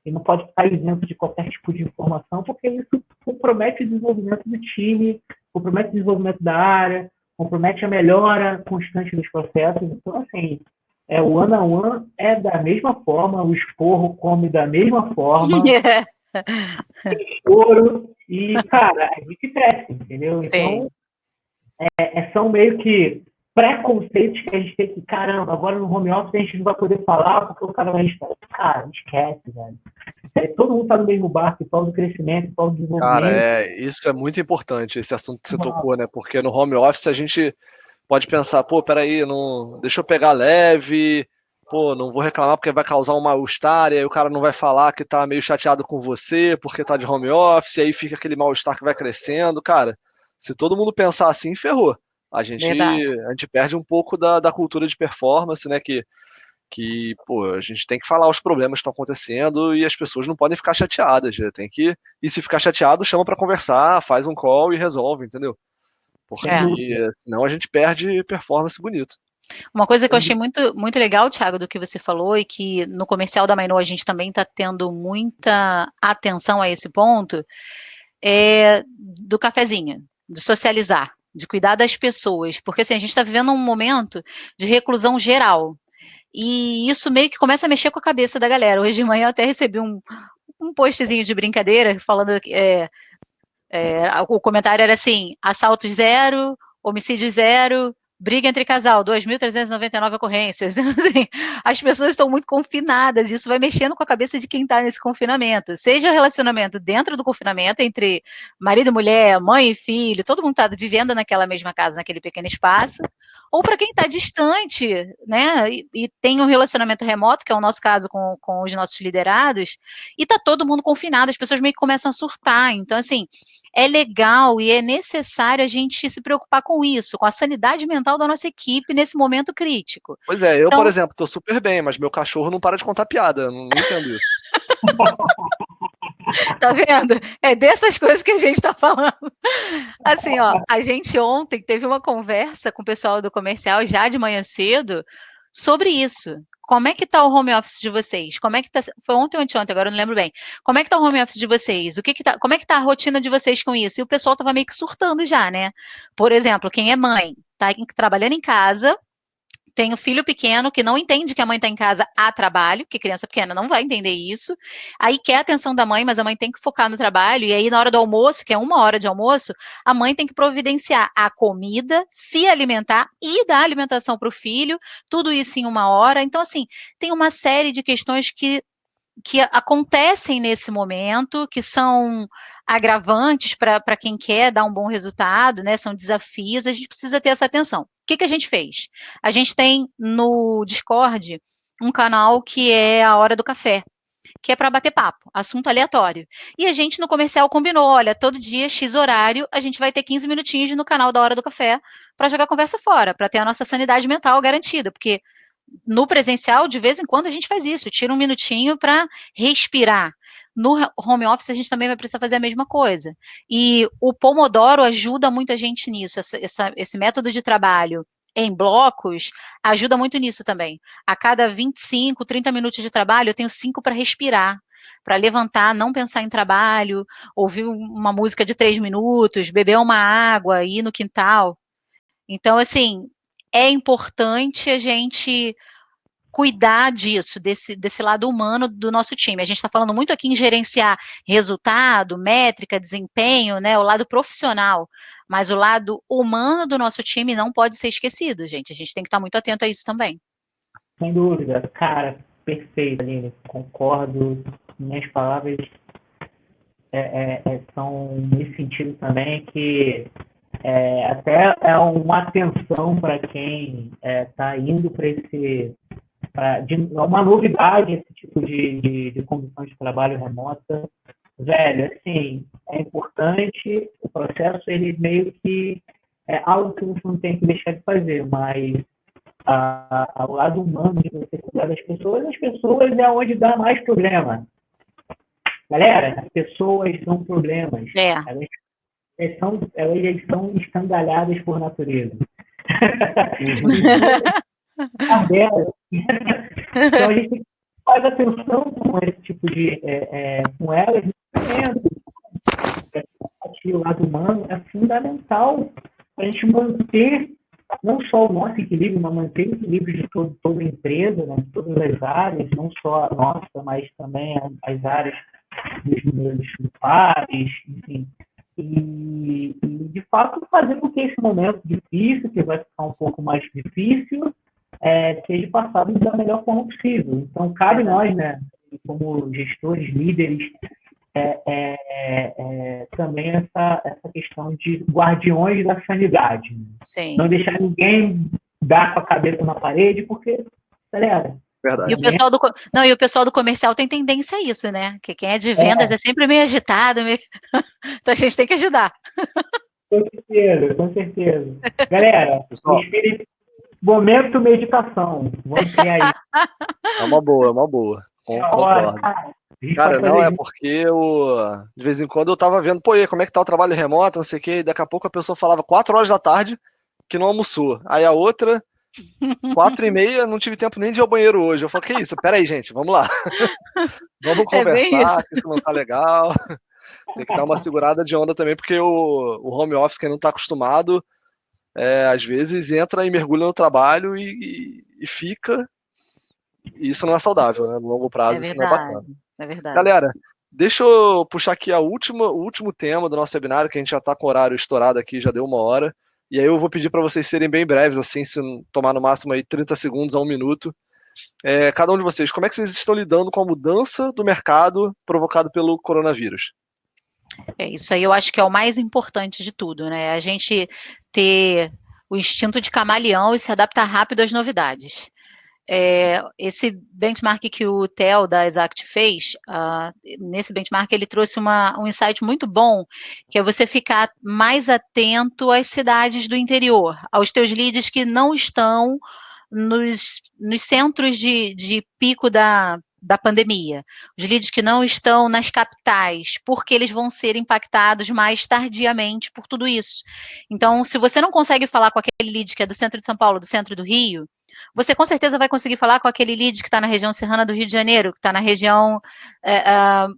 E não pode ficar isento de qualquer tipo de informação, porque isso compromete o desenvolvimento do time, compromete o desenvolvimento da área, compromete a melhora constante dos processos. Então, assim, o one-on-one é da mesma forma, o esporro come da mesma forma, choro, e, cara, a gente cresce, entendeu? Sim. Então, são meio que preconceitos que a gente tem que, caramba, agora no home office a gente não vai poder falar porque o cara vai estar. Cara, esquece, velho. Todo mundo tá no mesmo barco, fala do crescimento, fala do desenvolvimento. Cara, isso é muito importante, esse assunto que você tocou, né? Porque no home office a gente pode pensar, pô, peraí, deixa eu pegar leve, pô, não vou reclamar porque vai causar um mal-estar, e aí o cara não vai falar que tá meio chateado com você porque tá de home office, e aí fica aquele mal-estar que vai crescendo. Cara, se todo mundo pensar assim, ferrou. A gente perde um pouco da cultura de performance, né? Que pô, a gente tem que falar os problemas que estão acontecendo e as pessoas não podem ficar chateadas. E se ficar chateado, chama para conversar, faz um call e resolve, entendeu? Porque senão a gente perde performance bonito. Uma coisa que eu achei muito, muito legal, Thiago, do que você falou, e que no comercial da Mainô a gente também está tendo muita atenção a esse ponto, é do cafezinho. de socializar, de cuidar das pessoas, porque assim, a gente está vivendo um momento de reclusão geral, e isso meio que começa a mexer com a cabeça da galera. Hoje de manhã eu até recebi um postzinho de brincadeira, falando que o comentário era assim, assaltos 0, homicídio 0, briga entre casal, 2.399 ocorrências. Então, assim, as pessoas estão muito confinadas, isso vai mexendo com a cabeça de quem está nesse confinamento. Seja o relacionamento dentro do confinamento, entre marido e mulher, mãe e filho, todo mundo está vivendo naquela mesma casa, naquele pequeno espaço, ou para quem está distante, né, e tem um relacionamento remoto, que é o nosso caso com os nossos liderados, e está todo mundo confinado, as pessoas meio que começam a surtar. Então, assim, é legal e é necessário a gente se preocupar com isso, com a sanidade mental da nossa equipe nesse momento crítico. Pois é, eu, Então, por exemplo, tô super bem, mas meu cachorro não para de contar piada, não entendo isso. tá vendo? É dessas coisas que a gente está falando. Assim, ó, a gente ontem teve uma conversa com o pessoal do comercial já de manhã cedo sobre isso. Como é que tá o home office de vocês? Como é que tá? Foi ontem ou anteontem, agora eu não lembro bem. Como é que tá o home office de vocês? Como é que tá a rotina de vocês com isso? E o pessoal tava meio que surtando já, né? Por exemplo, quem é mãe, tá trabalhando em casa, tem o filho pequeno que não entende que a mãe está em casa a trabalho, que criança pequena não vai entender isso, aí quer a atenção da mãe, mas a mãe tem que focar no trabalho, e aí na hora do almoço, que é 1 hora de almoço, a mãe tem que providenciar a comida, se alimentar e dar alimentação para o filho, tudo isso em 1 hora. Então, assim, tem uma série de questões que acontecem nesse momento, que são agravantes para quem quer dar um bom resultado, né? São desafios, a gente precisa ter essa atenção. O que a gente fez? A gente tem no Discord um canal que é a Hora do Café, que é para bater papo, assunto aleatório. E a gente no comercial combinou, olha, todo dia, X horário, a gente vai ter 15 minutinhos no canal da Hora do Café para jogar conversa fora, para ter a nossa sanidade mental garantida, porque no presencial, de vez em quando, a gente faz isso, tira um minutinho para respirar. No home office, a gente também vai precisar fazer a mesma coisa. E o Pomodoro ajuda muito a gente nisso, esse método de trabalho em blocos ajuda muito nisso também. A cada 25, 30 minutos de trabalho, eu tenho 5 para respirar, para levantar, não pensar em trabalho, ouvir uma música de 3 minutos, beber uma água, ir no quintal. Então, assim, é importante a gente cuidar disso, desse lado humano do nosso time. A gente está falando muito aqui em gerenciar resultado, métrica, desempenho, né, o lado profissional, mas o lado humano do nosso time não pode ser esquecido, gente. A gente tem que estar muito atento a isso também. Sem dúvida. Cara, perfeito, Aline. Concordo. Minhas palavras são nesse sentido também, que até é uma atenção para quem está indo para esse... É uma novidade esse tipo de condição de trabalho remota. Velho, assim, é importante, o processo, ele meio que é algo que você não tem que deixar de fazer, mas ao lado humano de você cuidar das pessoas é onde dá mais problema. Galera, as pessoas são problemas. Elas são escandalhadas por natureza. Então a gente faz atenção com esse tipo de com elas, o lado humano é fundamental para a gente manter não só o nosso equilíbrio, mas manter o equilíbrio de toda a empresa, né, de todas as áreas, não só a nossa, mas também as áreas dos meus pares, enfim. E, de fato, fazer com que esse momento difícil, que vai ficar um pouco mais difícil, seja passado da melhor forma possível. Então, cabe nós, né, como gestores, líderes, também essa questão de guardiões da sanidade. Né? Sim. Não deixar ninguém dar com a cabeça na parede, porque, galera... Verdade. E o pessoal do comercial tem tendência a isso, né? Que quem é de vendas é sempre meio agitado, então a gente tem que ajudar. Com certeza. Galera, momento meditação. Vamos criar isso. É uma boa. Concordo. Cara, não, é porque de vez em quando eu tava vendo, pô, e como é que tá o trabalho remoto, não sei o quê, e daqui a pouco a pessoa falava 4 horas da tarde que não almoçou. Aí a outra, 4h30, não tive tempo nem de ir ao banheiro hoje. Eu falei, que isso? Peraí, gente, vamos lá. Vamos conversar, que isso não tá legal. Tem que dar uma segurada de onda também, porque o home office, quem não está acostumado, às vezes entra e mergulha no trabalho e fica. E isso não é saudável, né? No longo prazo, isso não é bacana. É verdade. Galera, deixa eu puxar aqui o último tema do nosso webinário, que a gente já está com o horário estourado aqui, já deu 1 hora. E aí eu vou pedir para vocês serem bem breves, assim, se tomar no máximo aí 30 segundos a 1 minuto. Cada um de vocês, como é que vocês estão lidando com a mudança do mercado provocado pelo coronavírus? Isso aí eu acho que é o mais importante de tudo, né? A gente ter o instinto de camaleão e se adaptar rápido às novidades. Esse benchmark que o Theo da Exact fez, nesse benchmark ele trouxe um insight muito bom, que é você ficar mais atento às cidades do interior, aos teus leads que não estão nos centros de pico da pandemia, os leads que não estão nas capitais, porque eles vão ser impactados mais tardiamente por tudo isso. Então, se você não consegue falar com aquele lead que é do centro de São Paulo, do centro do Rio, você com certeza vai conseguir falar com aquele lead que está na região serrana do Rio de Janeiro, que está na região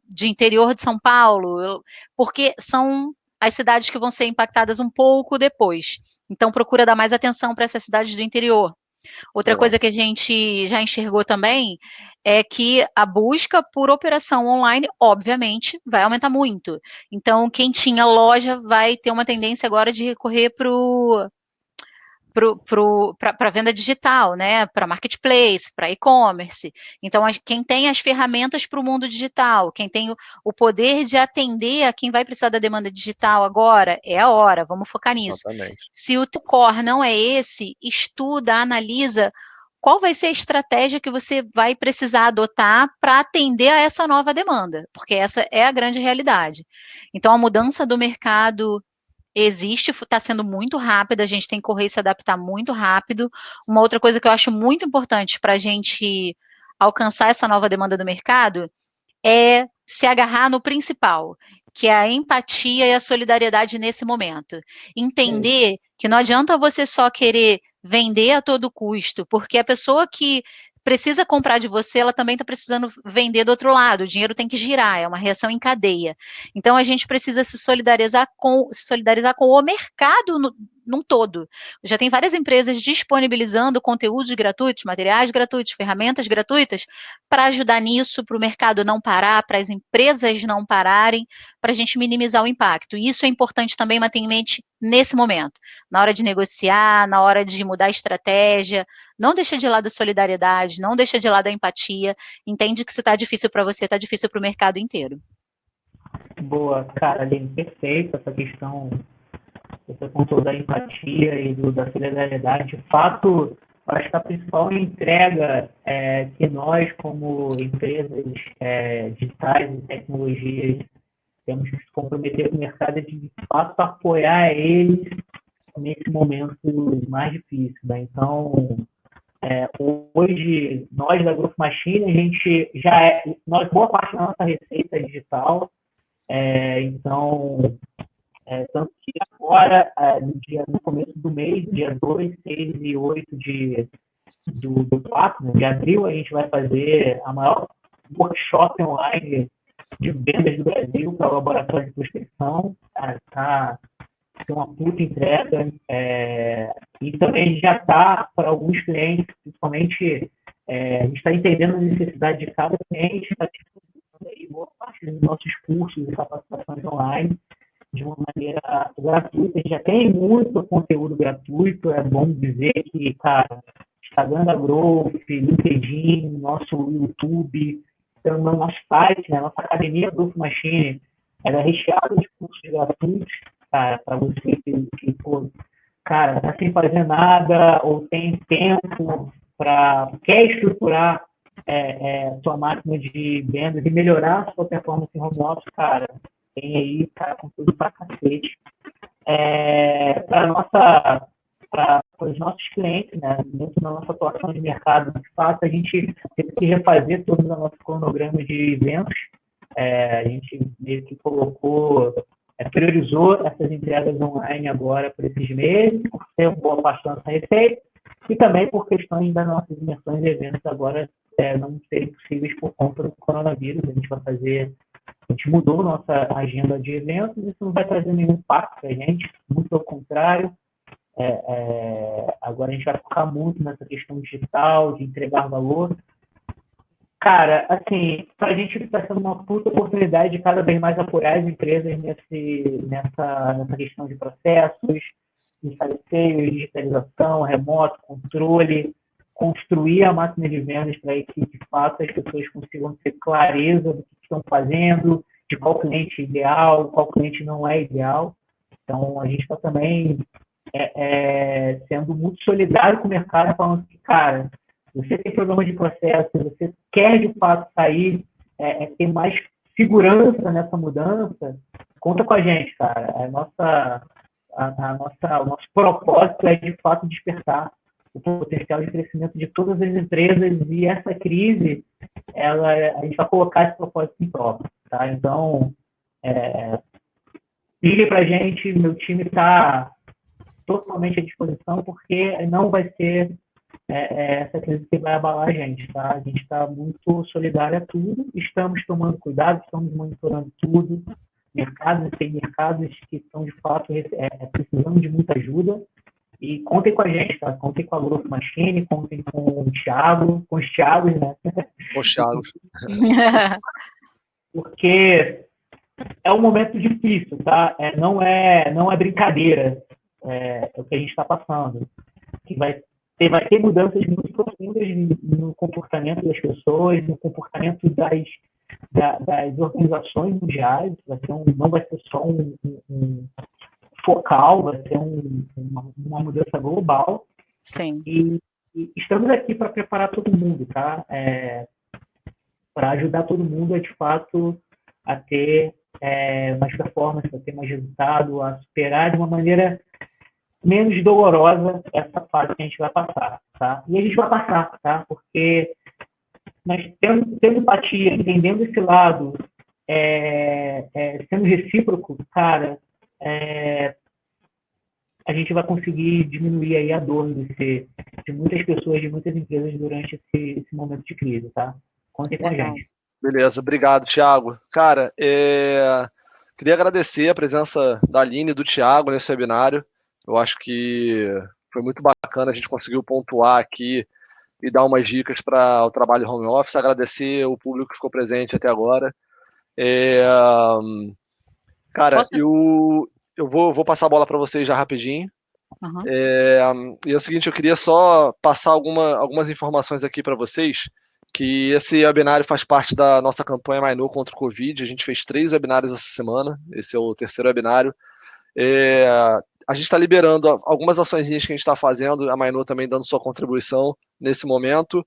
de interior de São Paulo, porque são as cidades que vão ser impactadas um pouco depois. Então, procura dar mais atenção para essas cidades do interior. Outra coisa que a gente já enxergou também é que a busca por operação online, obviamente, vai aumentar muito. Então, quem tinha loja vai ter uma tendência agora de recorrer para venda digital, né? Para marketplace, para e-commerce. Então, quem tem as ferramentas para o mundo digital, quem tem o poder de atender a quem vai precisar da demanda digital agora, é a hora, vamos focar nisso. Exatamente. Se o teu core não é esse, estuda, analisa qual vai ser a estratégia que você vai precisar adotar para atender a essa nova demanda, porque essa é a grande realidade. Então, a mudança do mercado existe, está sendo muito rápida, a gente tem que correr e se adaptar muito rápido. Uma outra coisa que eu acho muito importante para a gente alcançar essa nova demanda do mercado é se agarrar no principal, que é a empatia e a solidariedade nesse momento. Entender que não adianta você só querer vender a todo custo, porque a pessoa que precisa comprar de você, ela também está precisando vender do outro lado, o dinheiro tem que girar, é uma reação em cadeia. Então, a gente precisa se solidarizar com o mercado num todo. Já tem várias empresas disponibilizando conteúdos gratuitos, materiais gratuitos, ferramentas gratuitas, para ajudar nisso, para o mercado não parar, para as empresas não pararem, para a gente minimizar o impacto. E isso é importante também manter em mente nesse momento, na hora de negociar, na hora de mudar a estratégia. Não deixa de lado a solidariedade, não deixa de lado a empatia, entende que se está difícil para você, está difícil para o mercado inteiro. Boa, cara, Aline, perfeito essa questão, você contou da empatia e da solidariedade. De fato, acho que a principal entrega que nós, como empresas digitais e tecnologias, temos que se comprometer com o mercado é de fato apoiar eles nesse momento mais difícil, né? Então, hoje, nós da Growth Machine, a gente boa parte da nossa receita é digital, então, tanto que agora, no começo do mês, dia 2, 6 e 8 do 4, né, de abril, a gente vai fazer a maior workshop online de vendas do Brasil para o laboratório de prospecção. Tem uma puta entrega, e também a gente já está, para alguns clientes, principalmente, a gente está entendendo a necessidade de cada cliente, está disponibilizando aí boa parte dos nossos cursos e capacitações online de uma maneira gratuita. A gente já tem muito conteúdo gratuito, é bom dizer que, cara, Instagram da Growth, LinkedIn, nosso YouTube, então, no nosso site, né, nossa academia Growth Machine, ela é recheada de cursos gratuitos, cara, para você que cara, tá sem fazer nada ou tem tempo quer estruturar sua máquina de vendas e melhorar a sua performance em home office, cara, tem aí, cara, conteúdo pra cacete. Para os nossos clientes, né, dentro da nossa atuação de mercado, de fato, a gente teve que refazer todo o nosso cronograma de eventos. A gente meio que priorizou essas entregas online agora por esses meses, por ter uma boa parte da nossa receita, e também por questões das nossas imersões de eventos agora não serem possíveis por conta do coronavírus. A gente vai fazer A gente mudou nossa agenda de eventos, isso não vai trazer nenhum impacto para a gente, muito pelo contrário. Agora a gente vai focar muito nessa questão digital, de entregar valor. Cara, assim, para a gente está sendo uma puta oportunidade de cada vez mais apoiar as empresas nessa questão de processos, de digitalização, remoto, controle, construir a máquina de vendas para que, de fato, as pessoas consigam ter clareza do que estão fazendo, de qual cliente é ideal, qual cliente não é ideal. Então, a gente está também sendo muito solidário com o mercado, falando que, cara, você tem problema de processo, você quer, de fato, sair, ter mais segurança nessa mudança, conta com a gente, cara. O nosso propósito é, de fato, despertar o potencial de crescimento de todas as empresas, e essa crise, a gente vai colocar esse propósito em prova, tá? Então, ligue para a gente, meu time está totalmente à disposição, porque não vai ser essa crise que vai abalar a gente, tá? A gente está muito solidário a tudo, estamos tomando cuidado, estamos monitorando tudo, tem mercados que estão, de fato, precisando de muita ajuda, e contem com a gente, tá? Contem com a Growth Machine, contem com o Thiago, com os Thiagos, né? Os Thiagos. Porque é um momento difícil, tá? Não é brincadeira o que a gente está passando. Que vai ter mudanças muito profundas no comportamento das pessoas, no comportamento das organizações mundiais. Não vai ser só um focal, vai ser uma mudança global. Sim. E estamos aqui para preparar todo mundo, tá? Para ajudar todo mundo de fato, a ter mais performance, a ter mais resultado, a superar de uma maneira menos dolorosa essa fase que a gente vai passar, tá? E a gente vai passar, tá? Porque nós tendo empatia, entendendo esse lado, sendo recíproco, cara, a gente vai conseguir diminuir aí a dor de muitas pessoas, de muitas empresas durante esse momento de crise, tá? Contem com a gente. Beleza, obrigado, Thiago. Cara, queria agradecer a presença da Aline e do Thiago nesse webinário. Eu acho que foi muito bacana, a gente conseguiu pontuar aqui e dar umas dicas para o trabalho home office. Agradecer o público que ficou presente até agora. Cara, eu vou passar a bola para vocês já rapidinho. Uhum. E é o seguinte, eu queria só passar algumas informações aqui para vocês, que esse webinário faz parte da nossa campanha Mainô contra o Covid. A gente fez 3 webinários essa semana, esse é o 3º webinário. A gente está liberando algumas ações que a gente está fazendo, a Mainô também dando sua contribuição nesse momento.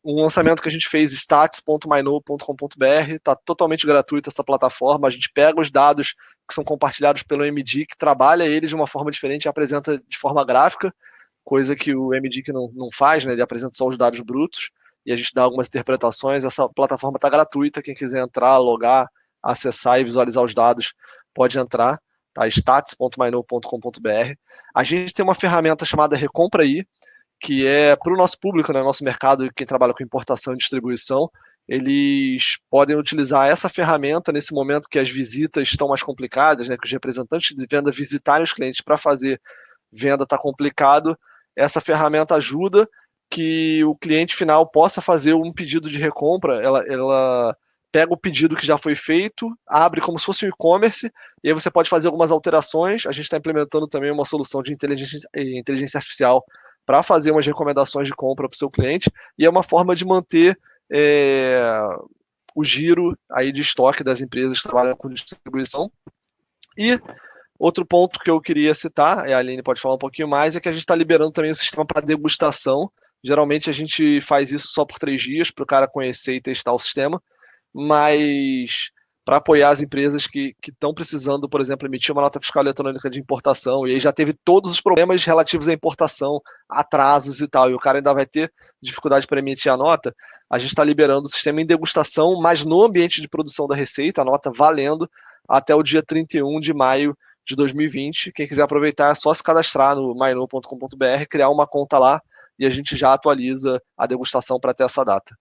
Um lançamento que a gente fez, stats.mainô.com.br, está totalmente gratuito essa plataforma. A gente pega os dados que são compartilhados pelo MDic, trabalha eles de uma forma diferente e apresenta de forma gráfica, coisa que o MDic não faz, né? Ele apresenta só os dados brutos e a gente dá algumas interpretações. Essa plataforma está gratuita, quem quiser entrar, logar, acessar e visualizar os dados, pode entrar, tá? stats.mainô.com.br. A gente tem uma ferramenta chamada Recompra aí, que é para o nosso público, né, nosso mercado, quem trabalha com importação e distribuição, eles podem utilizar essa ferramenta nesse momento que as visitas estão mais complicadas, né, que os representantes de venda visitarem os clientes para fazer venda está complicado. Essa ferramenta ajuda que o cliente final possa fazer um pedido de recompra. Ela pega o pedido que já foi feito, abre como se fosse um e-commerce, e aí você pode fazer algumas alterações. A gente está implementando também uma solução de inteligência artificial para fazer umas recomendações de compra para o seu cliente, e é uma forma de manter o giro aí de estoque das empresas que trabalham com distribuição. E outro ponto que eu queria citar, a Aline pode falar um pouquinho mais, é que a gente está liberando também o sistema para degustação. Geralmente a gente faz isso só por 3 dias, para o cara conhecer e testar o sistema, mas para apoiar as empresas que estão precisando, por exemplo, emitir uma nota fiscal eletrônica de importação, e aí já teve todos os problemas relativos à importação, atrasos e tal, e o cara ainda vai ter dificuldade para emitir a nota. A gente está liberando o sistema em degustação, mas no ambiente de produção da Receita, a nota valendo até o dia 31 de maio de 2020. Quem quiser aproveitar é só se cadastrar no mainô.com.br, criar uma conta lá, e a gente já atualiza a degustação para até essa data.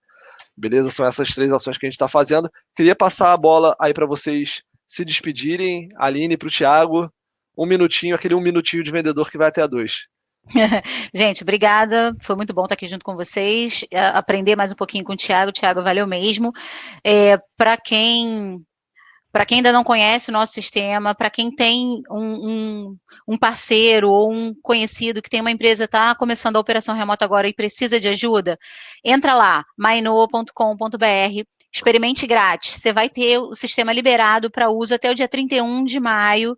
Beleza? São essas 3 ações que a gente está fazendo. Queria passar a bola aí para vocês se despedirem, Aline, para o Thiago. 1 minutinho, aquele 1 minutinho de vendedor que vai até a 2. Gente, obrigada, foi muito bom estar aqui junto com vocês, aprender mais um pouquinho com o Thiago, valeu mesmo. Para quem ainda não conhece o nosso sistema, para quem tem um parceiro ou um conhecido que tem uma empresa, está começando a operação remota agora e precisa de ajuda, entra lá, mainô.com.br, experimente grátis, você vai ter o sistema liberado para uso até o dia 31 de maio,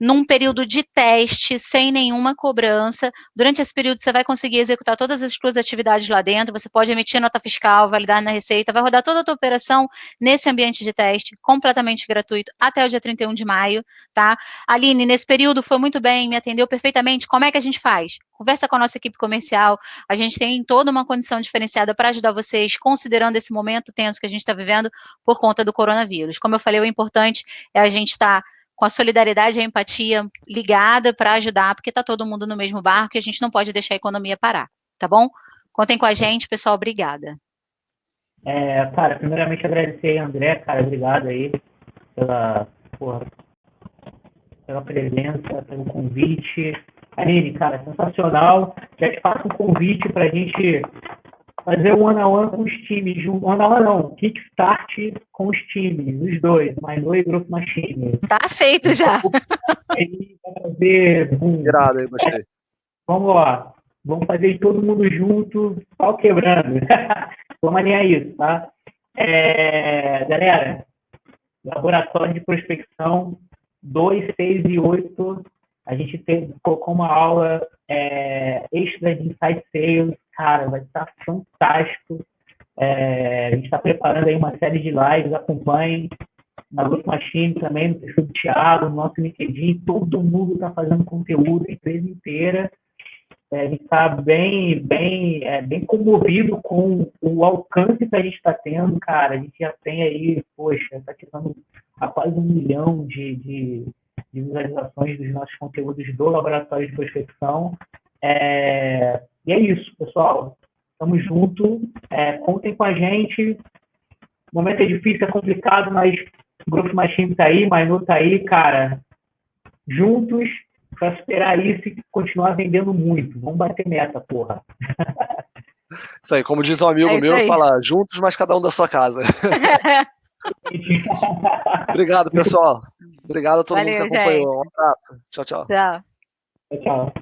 num período de teste, sem nenhuma cobrança. Durante esse período, você vai conseguir executar todas as suas atividades lá dentro, você pode emitir nota fiscal, validar na Receita, vai rodar toda a tua operação nesse ambiente de teste, completamente gratuito, até o dia 31 de maio, tá? Aline, nesse período foi muito bem, me atendeu perfeitamente. Como é que a gente faz? Conversa com a nossa equipe comercial, a gente tem toda uma condição diferenciada para ajudar vocês, considerando esse momento tenso que a gente está vivendo por conta do coronavírus. Como eu falei, o importante é a gente estar com a solidariedade e a empatia ligada para ajudar, porque está todo mundo no mesmo barco e a gente não pode deixar a economia parar, tá bom? Contem com a gente, pessoal, obrigada. Cara, primeiramente agradecer a André, cara, obrigado aí pela presença, pelo convite. Aline, cara, sensacional. Já te faço um convite para a gente fazer um one-on-one com os times. One-on-one não, kickstart com os times, os dois, Mainô e Growth Machine. Tá aceito já. Aí, fazer Irado aí, gostei. Vamos lá. Vamos fazer todo mundo junto, pau quebrando. Vamos alinhar isso, tá? Galera, laboratório de prospecção 2, 6 e 8. A gente colocou uma aula extra de Inside Sales. Cara, vai estar fantástico. A gente está preparando aí uma série de lives, acompanhem na Growth Machine também, no perfil do Thiago, no nosso LinkedIn. Todo mundo está fazendo conteúdo, a empresa inteira. A gente está bem comovido com o alcance que a gente está tendo, cara. A gente já tem aí, está chegando a quase 1 milhão de visualizações dos nossos conteúdos do Laboratório de Prospecção. E é isso, pessoal. Estamos juntos. Contem com a gente. O momento é difícil, é complicado, mas o Growth Machine está aí, Mainô está aí, cara. Juntos para superar isso e continuar vendendo muito. Vamos bater meta, porra. Isso aí, como diz um amigo meu, fala juntos, mas cada um da sua casa. Obrigado, pessoal. Obrigado a todo mundo que acompanhou. Um abraço. Tchau, tchau. Tchau. Tchau.